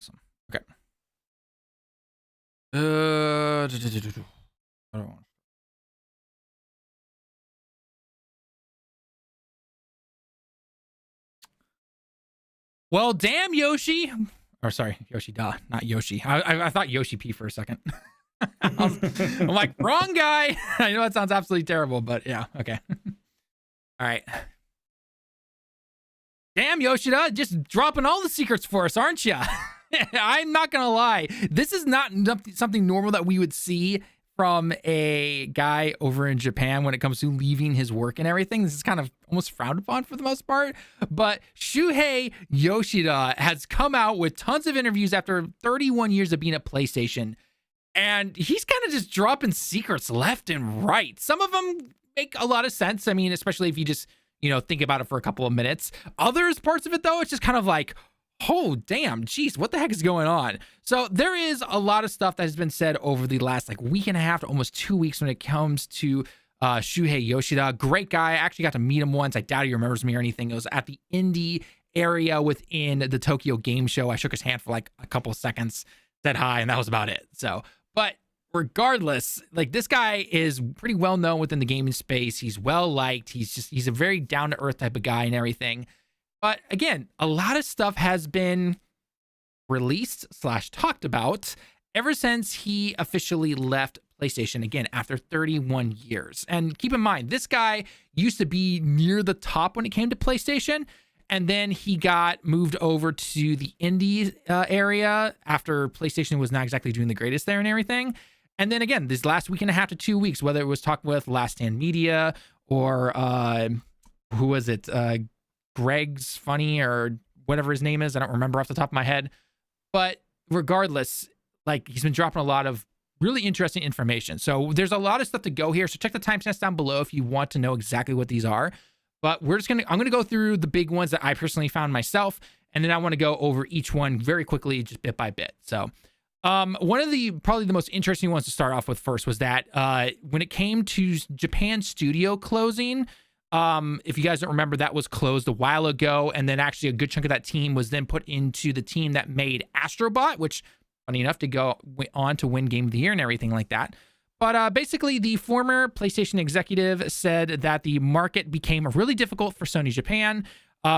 Awesome. Okay. I don't want. Well, damn, Yoshi. Or sorry, Yoshi Da, not Yoshi. I thought Yoshi P for a second. I'm like, wrong guy. I know that sounds absolutely terrible, but yeah, okay. All right. Damn, Yoshida, just dropping all the secrets for us, aren't you? I'm not gonna lie. This is not something normal that we would see from a guy over in Japan when it comes to leaving his work and everything. This is kind of almost frowned upon for the most part. But Shuhei Yoshida has come out with tons of interviews after 31 years of being at PlayStation. And he's kind of just dropping secrets left and right. Some of them make a lot of sense. I mean, especially if you just, think about it for a couple of minutes. Others parts of it, though, it's just kind of like, Oh, damn. Jeez, what the heck is going on? So there is a lot of stuff that has been said over the last like week and a half to almost 2 weeks when it comes to Shuhei Yoshida. Great guy. I actually got to meet him once. I doubt he remembers me or anything. It was at the indie area within the Tokyo Game Show. I shook his hand for like a couple of seconds, said hi, and that was about it. So, but regardless, like this guy is pretty well known within the gaming space. He's well liked. He's a very down to earth type of guy and everything. But again, a lot of stuff has been released / talked about ever since he officially left PlayStation, again, after 31 years. And keep in mind, this guy used to be near the top when it came to PlayStation. And then he got moved over to the indie area after PlayStation was not exactly doing the greatest there and everything. And then again, this last week and a half to 2 weeks, whether it was talking with Last Stand Media or who was it? Greg's Funny or whatever his name is. I don't remember off the top of my head. But regardless, like he's been dropping a lot of really interesting information. So there's a lot of stuff to go here. So check the timestamps down below if you want to know exactly what these are. But I'm gonna go through the big ones that I personally found myself, and then I want to go over each one very quickly, just bit by bit. So one of the probably the most interesting ones to start off with first was that when it came to Japan studio closing, if you guys don't remember, that was closed a while ago, and then actually a good chunk of that team was then put into the team that made Astrobot, which funny enough to go on to win Game of the Year and everything like that. But basically, the former PlayStation executive said that the market became really difficult for Sony Japan,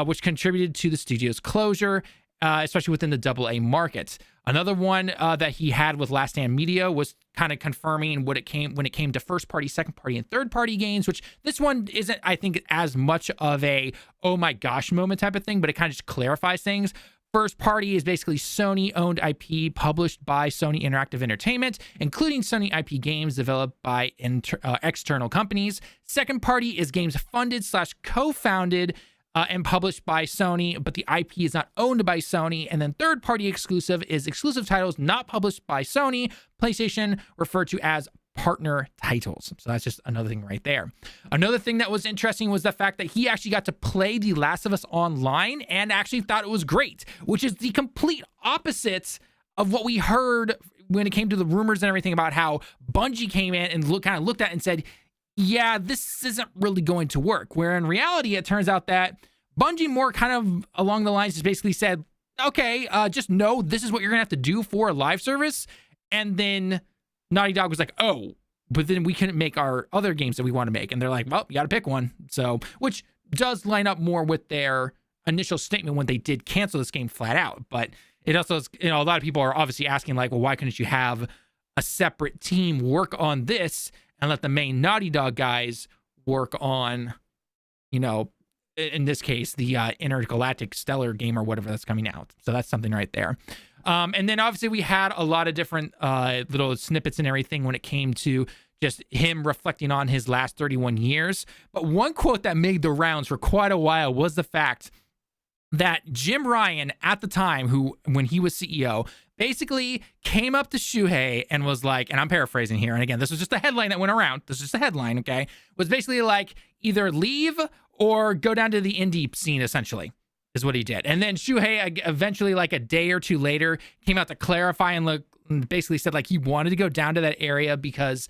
which contributed to the studio's closure, especially within the AA market. Another one that he had with Last Stand Media was kind of confirming when it came to first party, second party, and third party games, which this one isn't, I think, as much of a oh my gosh moment type of thing, but it kind of just clarifies things. First party is basically Sony-owned IP published by Sony Interactive Entertainment, including Sony IP games developed by external companies. Second party is games funded / co-founded and published by Sony, but the IP is not owned by Sony. And then third party exclusive is exclusive titles not published by Sony, PlayStation, referred to as partner titles. So that's just another thing right there. Another thing that was interesting was the fact that he actually got to play The Last of Us Online and actually thought it was great, which is the complete opposite of what we heard when it came to the rumors and everything about how Bungie came in and kind of looked at it and said, yeah, this isn't really going to work. Where in reality, it turns out that Bungie more kind of along the lines just basically said, okay, just know this is what you're going to have to do for a live service. And then Naughty Dog was like, oh, but then we couldn't make our other games that we want to make. And they're like, well, you got to pick one. So, which does line up more with their initial statement when they did cancel this game flat out. But it also is, a lot of people are obviously asking like, well, why couldn't you have a separate team work on this and let the main Naughty Dog guys work on, in this case, the Intergalactic Stellar game or whatever that's coming out. So that's something right there. And then obviously we had a lot of different little snippets and everything when it came to just him reflecting on his last 31 years. But one quote that made the rounds for quite a while was the fact that Jim Ryan at the time, when he was CEO, basically came up to Shuhei and was like, and I'm paraphrasing here, and again, this was just a headline that went around. This is just a headline, okay? Was basically like either leave or go down to the indie scene, essentially, is what he did. And then Shuhei eventually, like a day or two later, came out to clarify and basically said like he wanted to go down to that area because,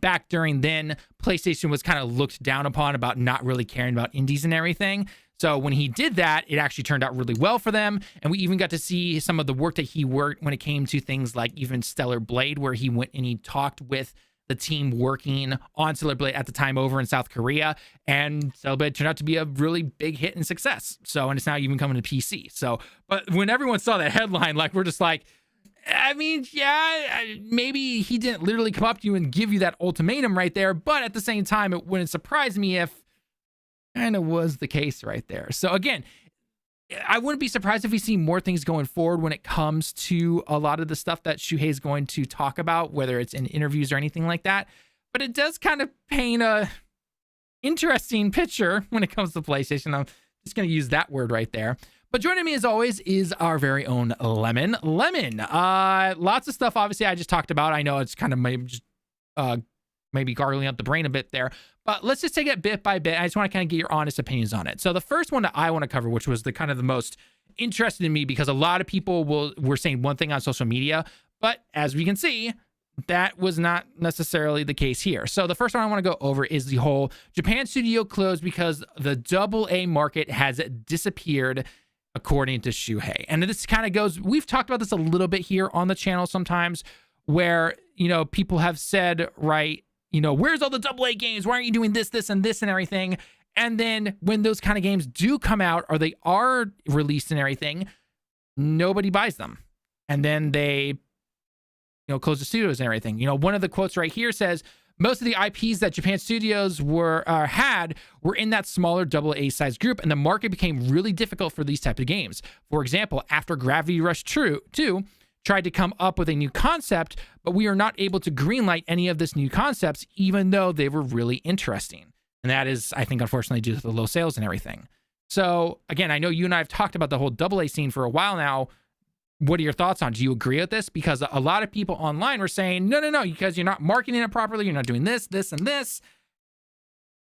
back during then, PlayStation was kind of looked down upon about not really caring about indies and everything. So when he did that, it actually turned out really well for them. And we even got to see some of the work that he worked when it came to things like even Stellar Blade, where he went and he talked with the team working on Stellar Blade at the time over in South Korea. And Stellar Blade turned out to be a really big hit and success. So, and it's now even coming to PC. So, but when everyone saw that headline, like, we're just like, I mean, yeah, maybe he didn't literally come up to you and give you that ultimatum right there. But at the same time, it wouldn't surprise me if kind of was the case right there. So again, I wouldn't be surprised if we see more things going forward when it comes to a lot of the stuff that Shuhei is going to talk about, whether it's in interviews or anything like that. But it does kind of paint a interesting picture when it comes to PlayStation. I'm just going to use that word right there. But joining me as always is our very own Lemon. Lemon, lots of stuff obviously I just talked about. I know it's kind of maybe maybe gargling up the brain a bit there. But let's just take it bit by bit. I just want to kind of get your honest opinions on it. So the first one that I want to cover, which was the kind of the most interested in me, because a lot of people were saying one thing on social media, but as we can see, that was not necessarily the case here. So the first one I want to go over is the whole Japan studio closed because the AA market has disappeared, according to Shuhei. And this kind of goes, we've talked about this a little bit here on the channel sometimes, where, you know, people have said, right, you know, where's all the AA games? Why aren't you doing this, this, and this and everything? And then when those kind of games do come out, or they are released and everything, nobody buys them. And then they, you know, close the studios and everything. You know, one of the quotes right here says, most of the IPs that Japan studios had were in that smaller AA size group, and the market became really difficult for these type of games. For example, after Gravity Rush 2 tried to come up with a new concept, but we are not able to greenlight any of this new concepts, even though they were really interesting. And that is, I think, unfortunately, due to the low sales and everything. So again, I know you and I have talked about the whole AA scene for a while now. What are your thoughts on? Do you agree with this? Because a lot of people online were saying, no, because you're not marketing it properly. You're not doing this, this, and this.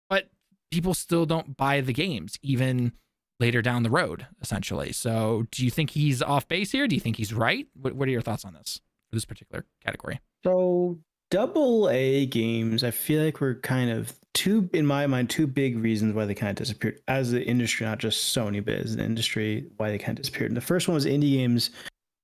But people still don't buy the games, even later down the road, essentially. So do you think he's off base here? Do you think he's right? What are your thoughts on this for this particular category? So AA games, I feel like were kind of in my mind, two big reasons why they kind of disappeared as the industry, not just Sony, but as an industry, why they kind of disappeared. And the first one was indie games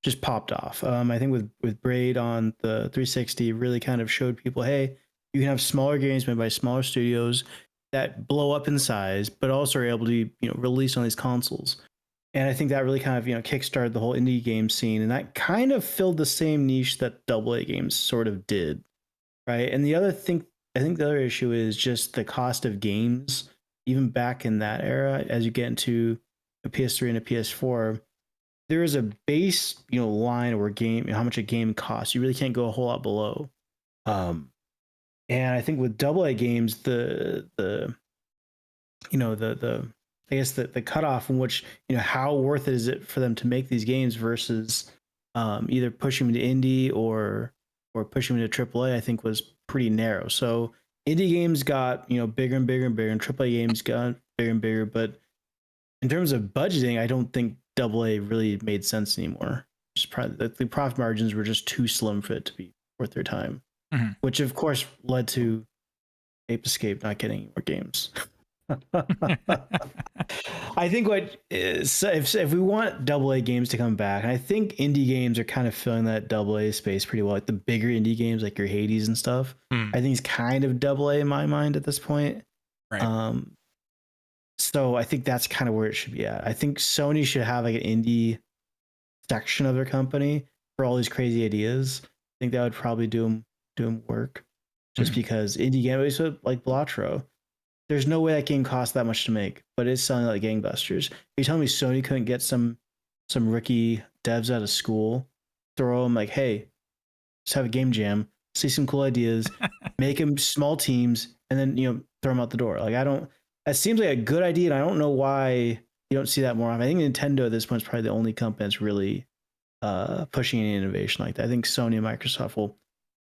just popped off. I think with Braid on the 360 really kind of showed people, hey, you can have smaller games made by smaller studios that blow up in size, but also are able to be, released on these consoles. And I think that really kind of, kickstarted the whole indie game scene. And that kind of filled the same niche that AA games sort of did. Right. And the other thing, I think the other issue is just the cost of games, even back in that era, as you get into a PS3 and a PS4, there is a base, line where how much a game costs. You really can't go a whole lot below. And I think with AA games, the I guess the cutoff in which, how worth it is it for them to make these games versus either pushing them to indie or pushing them to AAA, I think was pretty narrow. So indie games got, bigger and bigger and bigger, and AAA games got bigger and bigger. But in terms of budgeting, I don't think AA really made sense anymore. The profit margins were just too slim for it to be worth their time, which of course led to Ape Escape not getting more games. I think if we want AA games to come back, and I think indie games are kind of filling that AA space pretty well, like the bigger indie games like your Hades and stuff. I think it's kind of AA in my mind at this point. Right. So I think that's kind of where it should be at. I think Sony should have like an indie section of their company for all these crazy ideas. I think that would probably do them work, just because indie games like Blatro, there's no way that game costs that much to make, but it's selling like gangbusters. You tell me Sony couldn't get some rookie devs out of school, throw them like, hey, just have a game jam, see some cool ideas, make them small teams, and then throw them out the door. Like that seems like a good idea, and I don't know why you don't see that more often. I think Nintendo at this point is probably the only company that's really pushing any innovation like that. I think Sony and Microsoft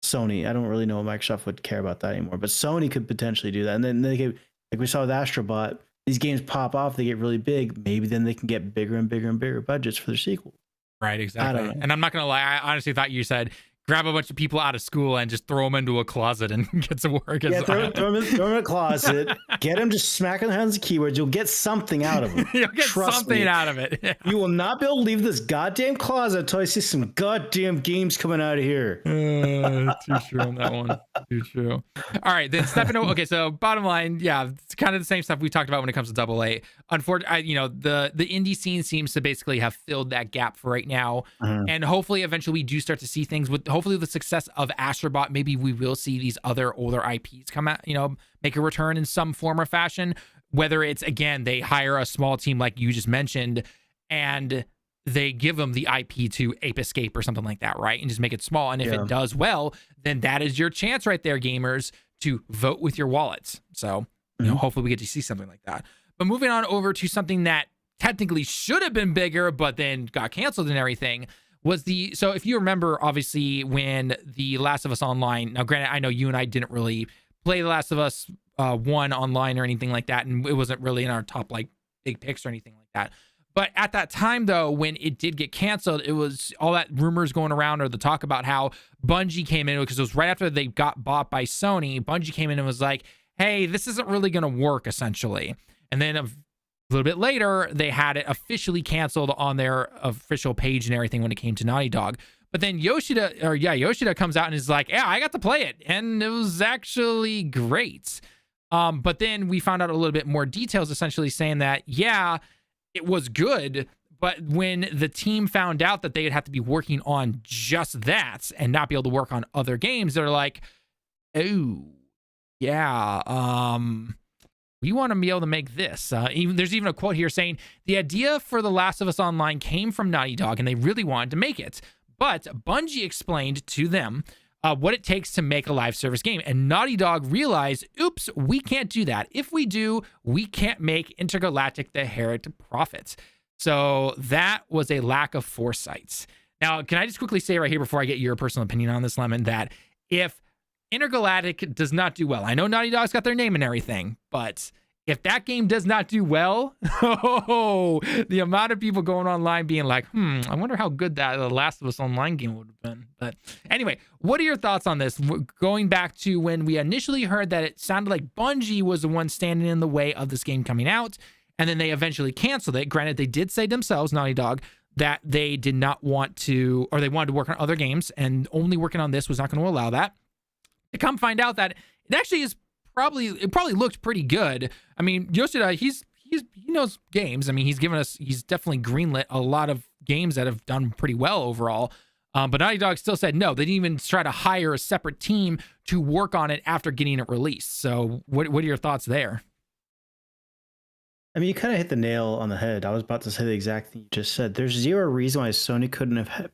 I don't really know if Microsoft would care about that anymore, but Sony could potentially do that. And then they could, like we saw with Astrobot, these games pop off, they get really big. Maybe then they can get bigger and bigger and bigger budgets for their sequel. Right, exactly. And I'm not going to lie, I honestly thought you said grab a bunch of people out of school and just throw them into a closet and get to work. Yeah, throw them in a closet, get them just smacking their hands of keywords. You'll get something out of them. You'll get something out of it. Yeah. You will not be able to leave this goddamn closet until I see some goddamn games coming out of here. Too true on that one. Too true. All right, then stepping over. Okay, so bottom line, yeah, it's kind of the same stuff we talked about when it comes to AA. Unfortunately, the indie scene seems to basically have filled that gap for right now, and hopefully, eventually, we do start to see things with hopefully the success of Astrobot. Maybe we will see these other older IPs come out, make a return in some form or fashion. Whether it's again they hire a small team like you just mentioned, and they give them the IP to Ape Escape or something like that, right? And just make it small. And if it does well, then that is your chance right there, gamers, to vote with your wallets. So, hopefully we get to see something like that. But moving on over to something that technically should have been bigger, but then got canceled and everything, was so if you remember, obviously, when the Last of Us Online, now granted, I know you and I didn't really play The Last of Us 1 online or anything like that, and it wasn't really in our top like big picks or anything like that. But at that time, though, when it did get canceled, it was all that rumors going around or the talk about how Bungie came in, because it was right after they got bought by Sony. Bungie came in and was like, hey, this isn't really going to work, essentially. And then a little bit later, they had it officially canceled on their official page and everything when it came to Naughty Dog. But then Yoshida comes out and is like, yeah, I got to play it, and it was actually great. But then we found out a little bit more details, essentially saying that, yeah, it was good, but when the team found out that they'd have to be working on just that and not be able to work on other games, they're like, oh, yeah, we want to be able to make this. There's even a quote here saying, the idea for The Last of Us Online came from Naughty Dog, and they really wanted to make it. But Bungie explained to them what it takes to make a live service game. And Naughty Dog realized, oops, we can't do that. If we do, we can't make Intergalactic the Herald profits. So that was a lack of foresight. Now, can I just quickly say right here before I get your personal opinion on this, Lemon, that if Intergalactic does not do well, I know Naughty Dog's got their name and everything, but if that game does not do well, the amount of people going online being like, I wonder how good that The Last of Us Online game would have been. But anyway, what are your thoughts on this? Going back to when we initially heard that it sounded like Bungie was the one standing in the way of this game coming out, and then they eventually canceled it. Granted, they did say themselves, Naughty Dog, that they did not want to, or they wanted to work on other games, and only working on this was not going to allow that. To come find out that it actually is probably looked pretty good. I mean, Yoshida, he knows games. I mean, he's definitely greenlit a lot of games that have done pretty well overall. But Naughty Dog still said no. They didn't even try to hire a separate team to work on it after getting it released. So what are your thoughts there? I mean, you kind of hit the nail on the head. I was about to say the exact thing you just said. There's zero reason why Sony couldn't have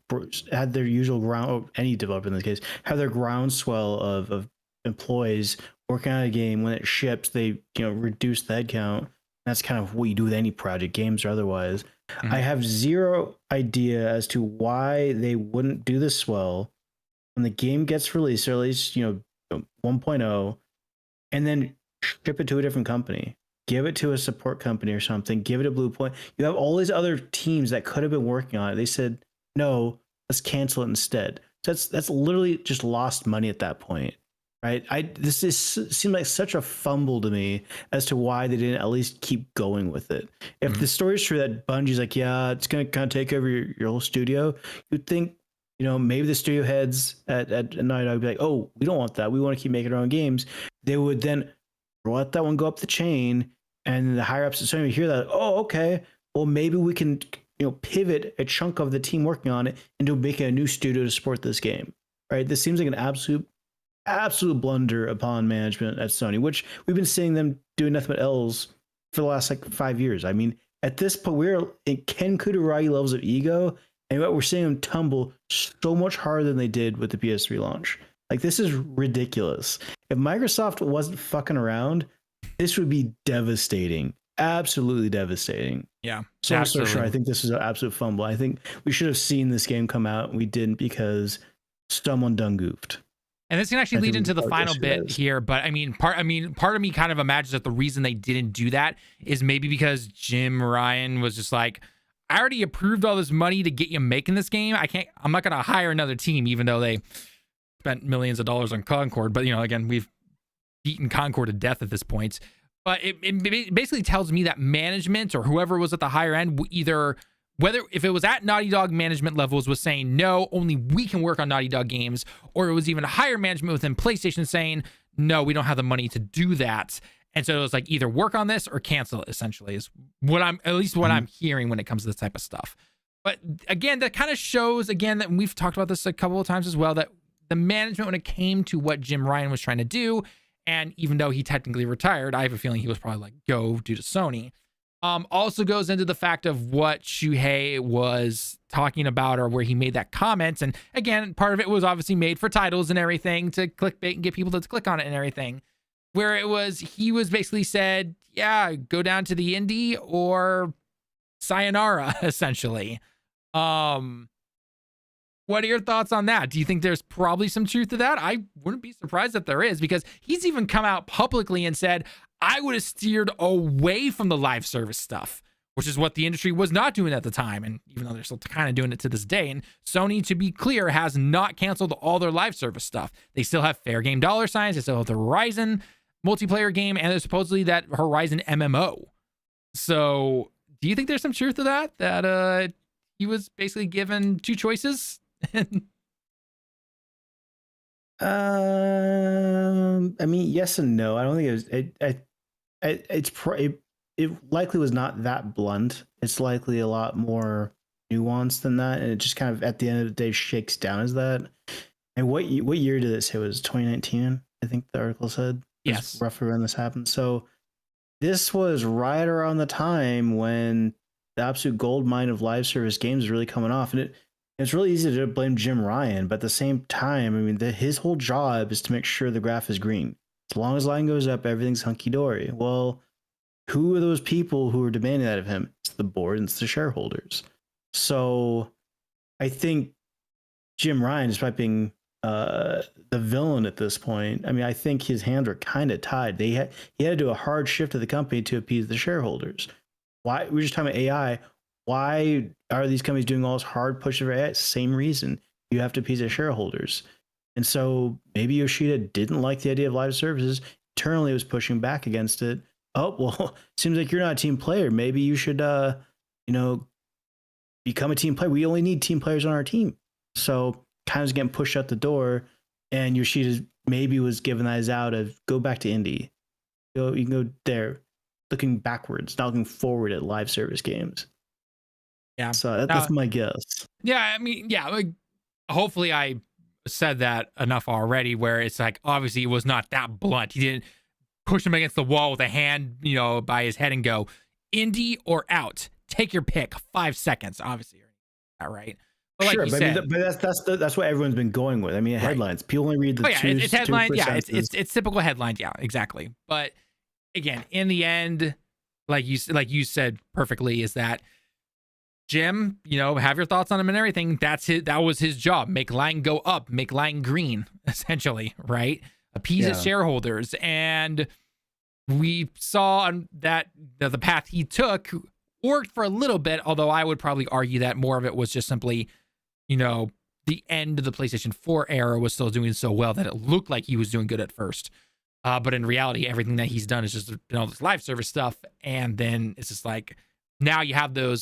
had their usual ground, or any developer in this case, have their groundswell of employees working on a game. When it ships, they reduce the headcount. That's kind of what you do with any project, games or otherwise. I have zero idea as to why they wouldn't do this well when the game gets released, or at least 1.0, and then ship it to a different company. Give it to a support company or something. Give it a Blue Point. You have all these other teams that could have been working on it. They said, no, let's cancel it instead. So that's literally just lost money at that point, right? Seemed like such a fumble to me as to why they didn't at least keep going with it. If the story's true that Bungie's like, yeah, it's going to kind of take over your whole studio, you'd think, maybe the studio heads at Naughty Dog would be like, oh, we don't want that. We want to keep making our own games. They would then let that one go up the chain, and the higher ups at Sony would hear that, oh, okay, well, maybe we can pivot a chunk of the team working on it into making a new studio to support this game, right? This seems like an absolute blunder upon management at Sony, which we've been seeing them doing nothing but L's for the last 5 years. I mean, at this point, we're in Ken Kutaragi levels of ego, and we're seeing them tumble so much harder than they did with the PS3 launch. Like, this is ridiculous. If Microsoft wasn't fucking around, this would be devastating. Absolutely devastating. Yeah. So I'm so sure. I think this is an absolute fumble. I think we should have seen this game come out, and we didn't because someone done goofed. And this can actually lead into the final bit here, but part of me kind of imagines that the reason they didn't do that is maybe because Jim Ryan was just like, I already approved all this money to get you making this game. I'm not going to hire another team, even though they spent millions of dollars on Concord. But, again, we've beaten Concord to death at this point. But it basically tells me that management or whoever was at the higher end, if it was at Naughty Dog management levels, was saying, no, only we can work on Naughty Dog games, or it was even a higher management within PlayStation saying, no, we don't have the money to do that. And so it was like, either work on this or cancel it, essentially, is what I'm hearing when it comes to this type of stuff. But again, that kind of shows, again, that we've talked about this a couple of times as well, that the management, when it came to what Jim Ryan was trying to do, and even though he technically retired, I have a feeling he was probably like, go due to Sony. Also goes into the fact of what Shuhei was talking about, or where he made that comment. And again, part of it was obviously made for titles and everything, to clickbait and get people to click on it and everything. Where he was basically said, yeah, go down to the indie or sayonara, essentially. What are your thoughts on that? Do you think there's probably some truth to that? I wouldn't be surprised if there is, because he's even come out publicly and said, I would have steered away from the live service stuff, which is what the industry was not doing at the time. And even though they're still kind of doing it to this day, and Sony, to be clear, has not canceled all their live service stuff. They still have fair game dollar signs. They still have the Horizon multiplayer game, and there's supposedly that Horizon MMO. So do you think there's some truth to that? That he was basically given two choices? I mean, yes and no. I don't think it likely was not that blunt. It's likely a lot more nuanced than that, and it just kind of at the end of the day shakes down as that. And what year did it say? It was 2019, I think the article said. Yes, roughly when this happened. So this was right around the time when the absolute gold mine of live service games is really coming off, and it's really easy to blame Jim Ryan, but at the same time, I mean, his whole job is to make sure the graph is green. As long as line goes up, everything's hunky-dory. Well, who are those people who are demanding that of him? It's the board and it's the shareholders. So I think Jim Ryan, despite being the villain at this point, I mean, I think his hands are kind of tied. He had to do a hard shift of the company to appease the shareholders. Why? We're just talking about AI. Why are these companies doing all this hard push of AI? Same reason. You have to appease the shareholders. And so maybe Yoshida didn't like the idea of live services. Internally was pushing back against it. Oh, well, seems like you're not a team player. Maybe you should, become a team player. We only need team players on our team. So kind of getting pushed out the door. And Yoshida maybe was given that as out of go back to indie. You can go there, looking backwards, not looking forward at live service games. Yeah. So that's my guess. Yeah, I mean, yeah, like, hopefully I said that enough already where it's like, obviously it was not that blunt. He didn't push him against the wall with a hand, by his head and go, indie or out. Take your pick. 5 seconds, obviously. All right. But like sure, you but, said, that's what everyone's been going with. I mean, headlines. Right. People only read the two. It's headlines. Yeah, it's typical headlines. Yeah, exactly. But again, in the end, like you said perfectly, is that Jim, have your thoughts on him and everything. That was his job. Make line go up, make line green, essentially, right? Appease his shareholders. And we saw that the path he took worked for a little bit, although I would probably argue that more of it was just simply, the end of the PlayStation 4 era was still doing so well that it looked like he was doing good at first. But in reality, everything that he's done is just all this live service stuff. And then it's just like, now you have the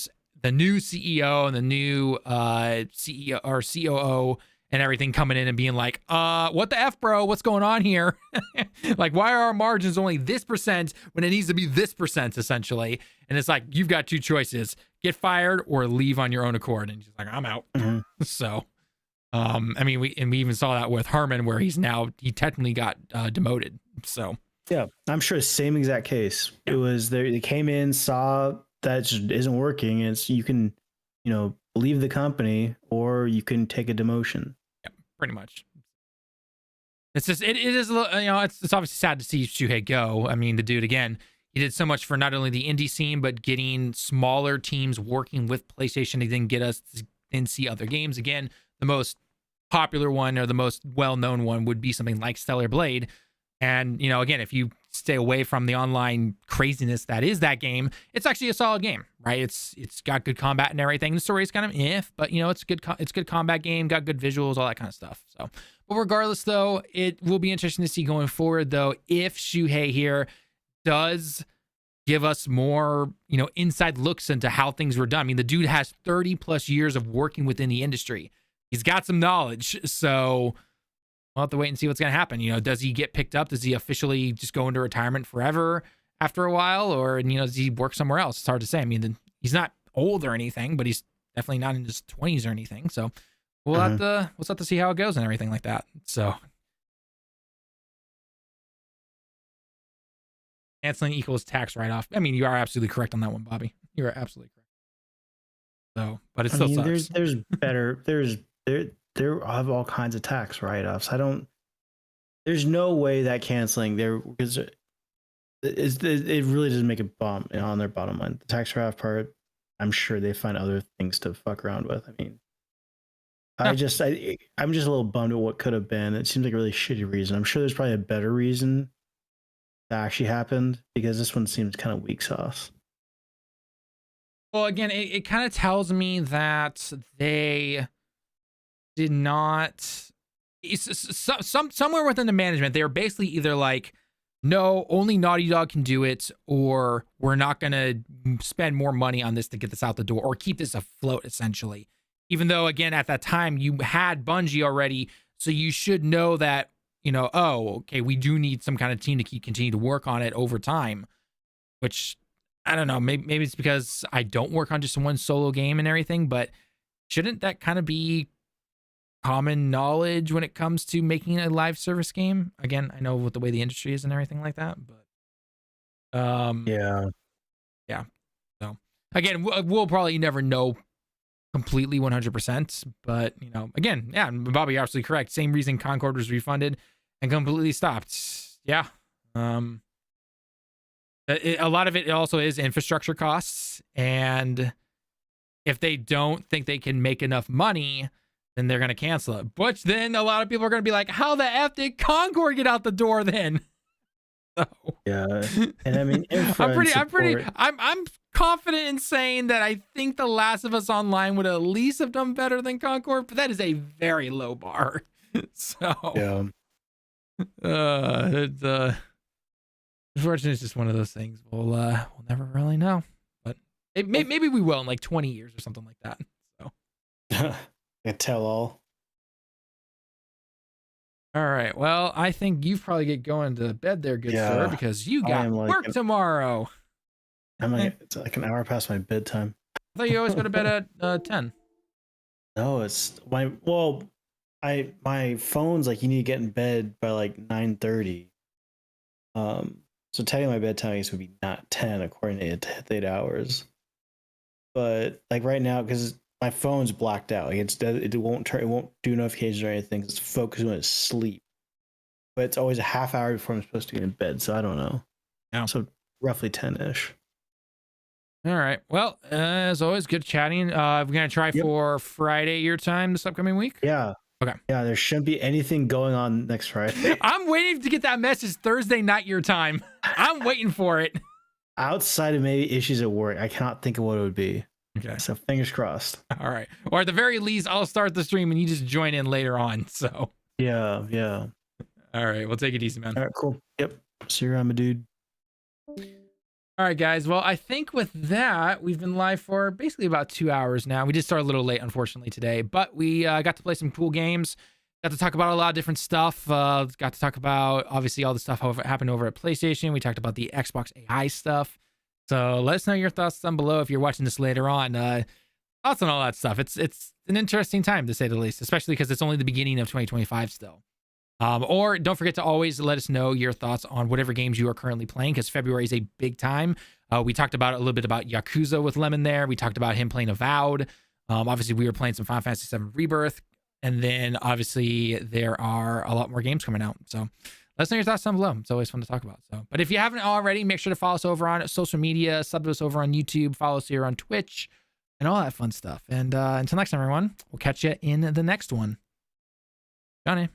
new CEO and the new CEO or COO and everything coming in and being like, what the F, bro? What's going on here? Like, why are our margins only this percent when it needs to be this percent, essentially? And it's like, you've got two choices: get fired or leave on your own accord. And he's like, I'm out. Mm-hmm. So, I mean, we even saw that with Herman, where he technically got demoted. So, yeah, I'm sure same exact case. Yeah. It was they came in, saw that just isn't working. And you can, leave the company or you can take a demotion. Yeah, pretty much. It's just, it is a little, it's obviously sad to see Shuhei go. I mean, the dude, again, he did so much for not only the indie scene, but getting smaller teams working with PlayStation to then get us to then see other games. Again, the most popular one or the most well-known one would be something like Stellar Blade. And, again, if you stay away from the online craziness that is that game, it's actually a solid game, right? It's got good combat and everything. The story is kind of but it's good combat game, got good visuals, all that kind of stuff. So, but regardless, though, it will be interesting to see going forward, though, if Shuhei here does give us more, inside looks into how things were done. I mean, the dude has 30 plus years of working within the industry. He's got some knowledge, so we'll have to wait and see what's going to happen. Does he get picked up? Does he officially just go into retirement forever after a while? Or, does he work somewhere else? It's hard to say. I mean, he's not old or anything, but he's definitely not in his 20s or anything. So we'll have to see how it goes and everything like that. So canceling equals tax write-off. I mean, you are absolutely correct on that one, Bobby. You are absolutely correct. So, but it still sucks. There's better, there have all kinds of tax write-offs. There's no way that canceling there, because it really doesn't make a bomb on their bottom line. The tax write-off part, I'm sure they find other things to fuck around with. I mean, I'm just a little bummed at what could have been. It seems like a really shitty reason. I'm sure there's probably a better reason that actually happened, because this one seems kind of weak sauce. Well, again, it kind of tells me that they did not. Somewhere within the management, they were basically either like, no, only Naughty Dog can do it, or we're not going to spend more money on this to get this out the door or keep this afloat, essentially. Even though, again, at that time, you had Bungie already, so you should know that, oh, okay, we do need some kind of team to continue to work on it over time, which, I don't know, maybe it's because I don't work on just one solo game and everything, but shouldn't that kind of be common knowledge when it comes to making a live service game? Again, I know with the way the industry is and everything like that, but yeah. So again, we'll probably never know completely 100%, but again, yeah, Bobby, you're absolutely correct. Same reason Concord was refunded and completely stopped. Yeah. A lot of it also is infrastructure costs, and if they don't think they can make enough money, then they're going to cancel it. But then a lot of people are going to be like, how the F did Concord get out the door then? So, yeah. And I mean, I'm confident in saying that I think The Last of Us Online would at least have done better than Concord, but that is a very low bar. So, yeah. Unfortunately, it's just one of those things. We'll never really know, but maybe we will in like 20 years or something like that. So. A tell all. All right. Well, I think you probably get going to bed there, good sir, because you got work tomorrow. It's like an hour past my bedtime. I thought you always go to bed at 10. No, it's my phone's like, you need to get in bed by like 9:30. So technically my bedtime would be not 10 according to 8 hours. But like right now, because my phone's blacked out. Like it won't do notifications or anything. It's focused when it's sleep. But it's always a half hour before I'm supposed to get in bed, so I don't know. Yeah. So roughly 10-ish. All right. Well, as always, good chatting. We're gonna try for Friday your time this upcoming week. Yeah. Okay. Yeah, there shouldn't be anything going on next Friday. I'm waiting to get that message Thursday night your time. I'm waiting for it. Outside of maybe issues at work, I cannot think of what it would be. Okay. So fingers crossed. All right. Or at the very least, I'll start the stream and you just join in later on. So. Yeah. All right. We'll take it easy, man. All right, cool. Yep. See you around, my dude. All right, guys. Well, I think with that, we've been live for basically about 2 hours now. We did start a little late, unfortunately, today, but we got to play some cool games. Got to talk about a lot of different stuff. Got to talk about, obviously, all the stuff happened over at PlayStation. We talked about the Xbox AI stuff. So let us know your thoughts down below if you're watching this later on. Thoughts on all that stuff. It's an interesting time, to say the least, especially because it's only the beginning of 2025 still. Or don't forget to always let us know your thoughts on whatever games you are currently playing, because February is a big time. We talked about a little bit about Yakuza with Lemon there. We talked about him playing Avowed. Obviously, we were playing some Final Fantasy VII Rebirth. And then, obviously, there are a lot more games coming out. So let us know your thoughts down below. It's always fun to talk about. But if you haven't already, make sure to follow us over on social media, sub to us over on YouTube, follow us here on Twitch, and all that fun stuff. And until next time, everyone, we'll catch you in the next one. Johnny.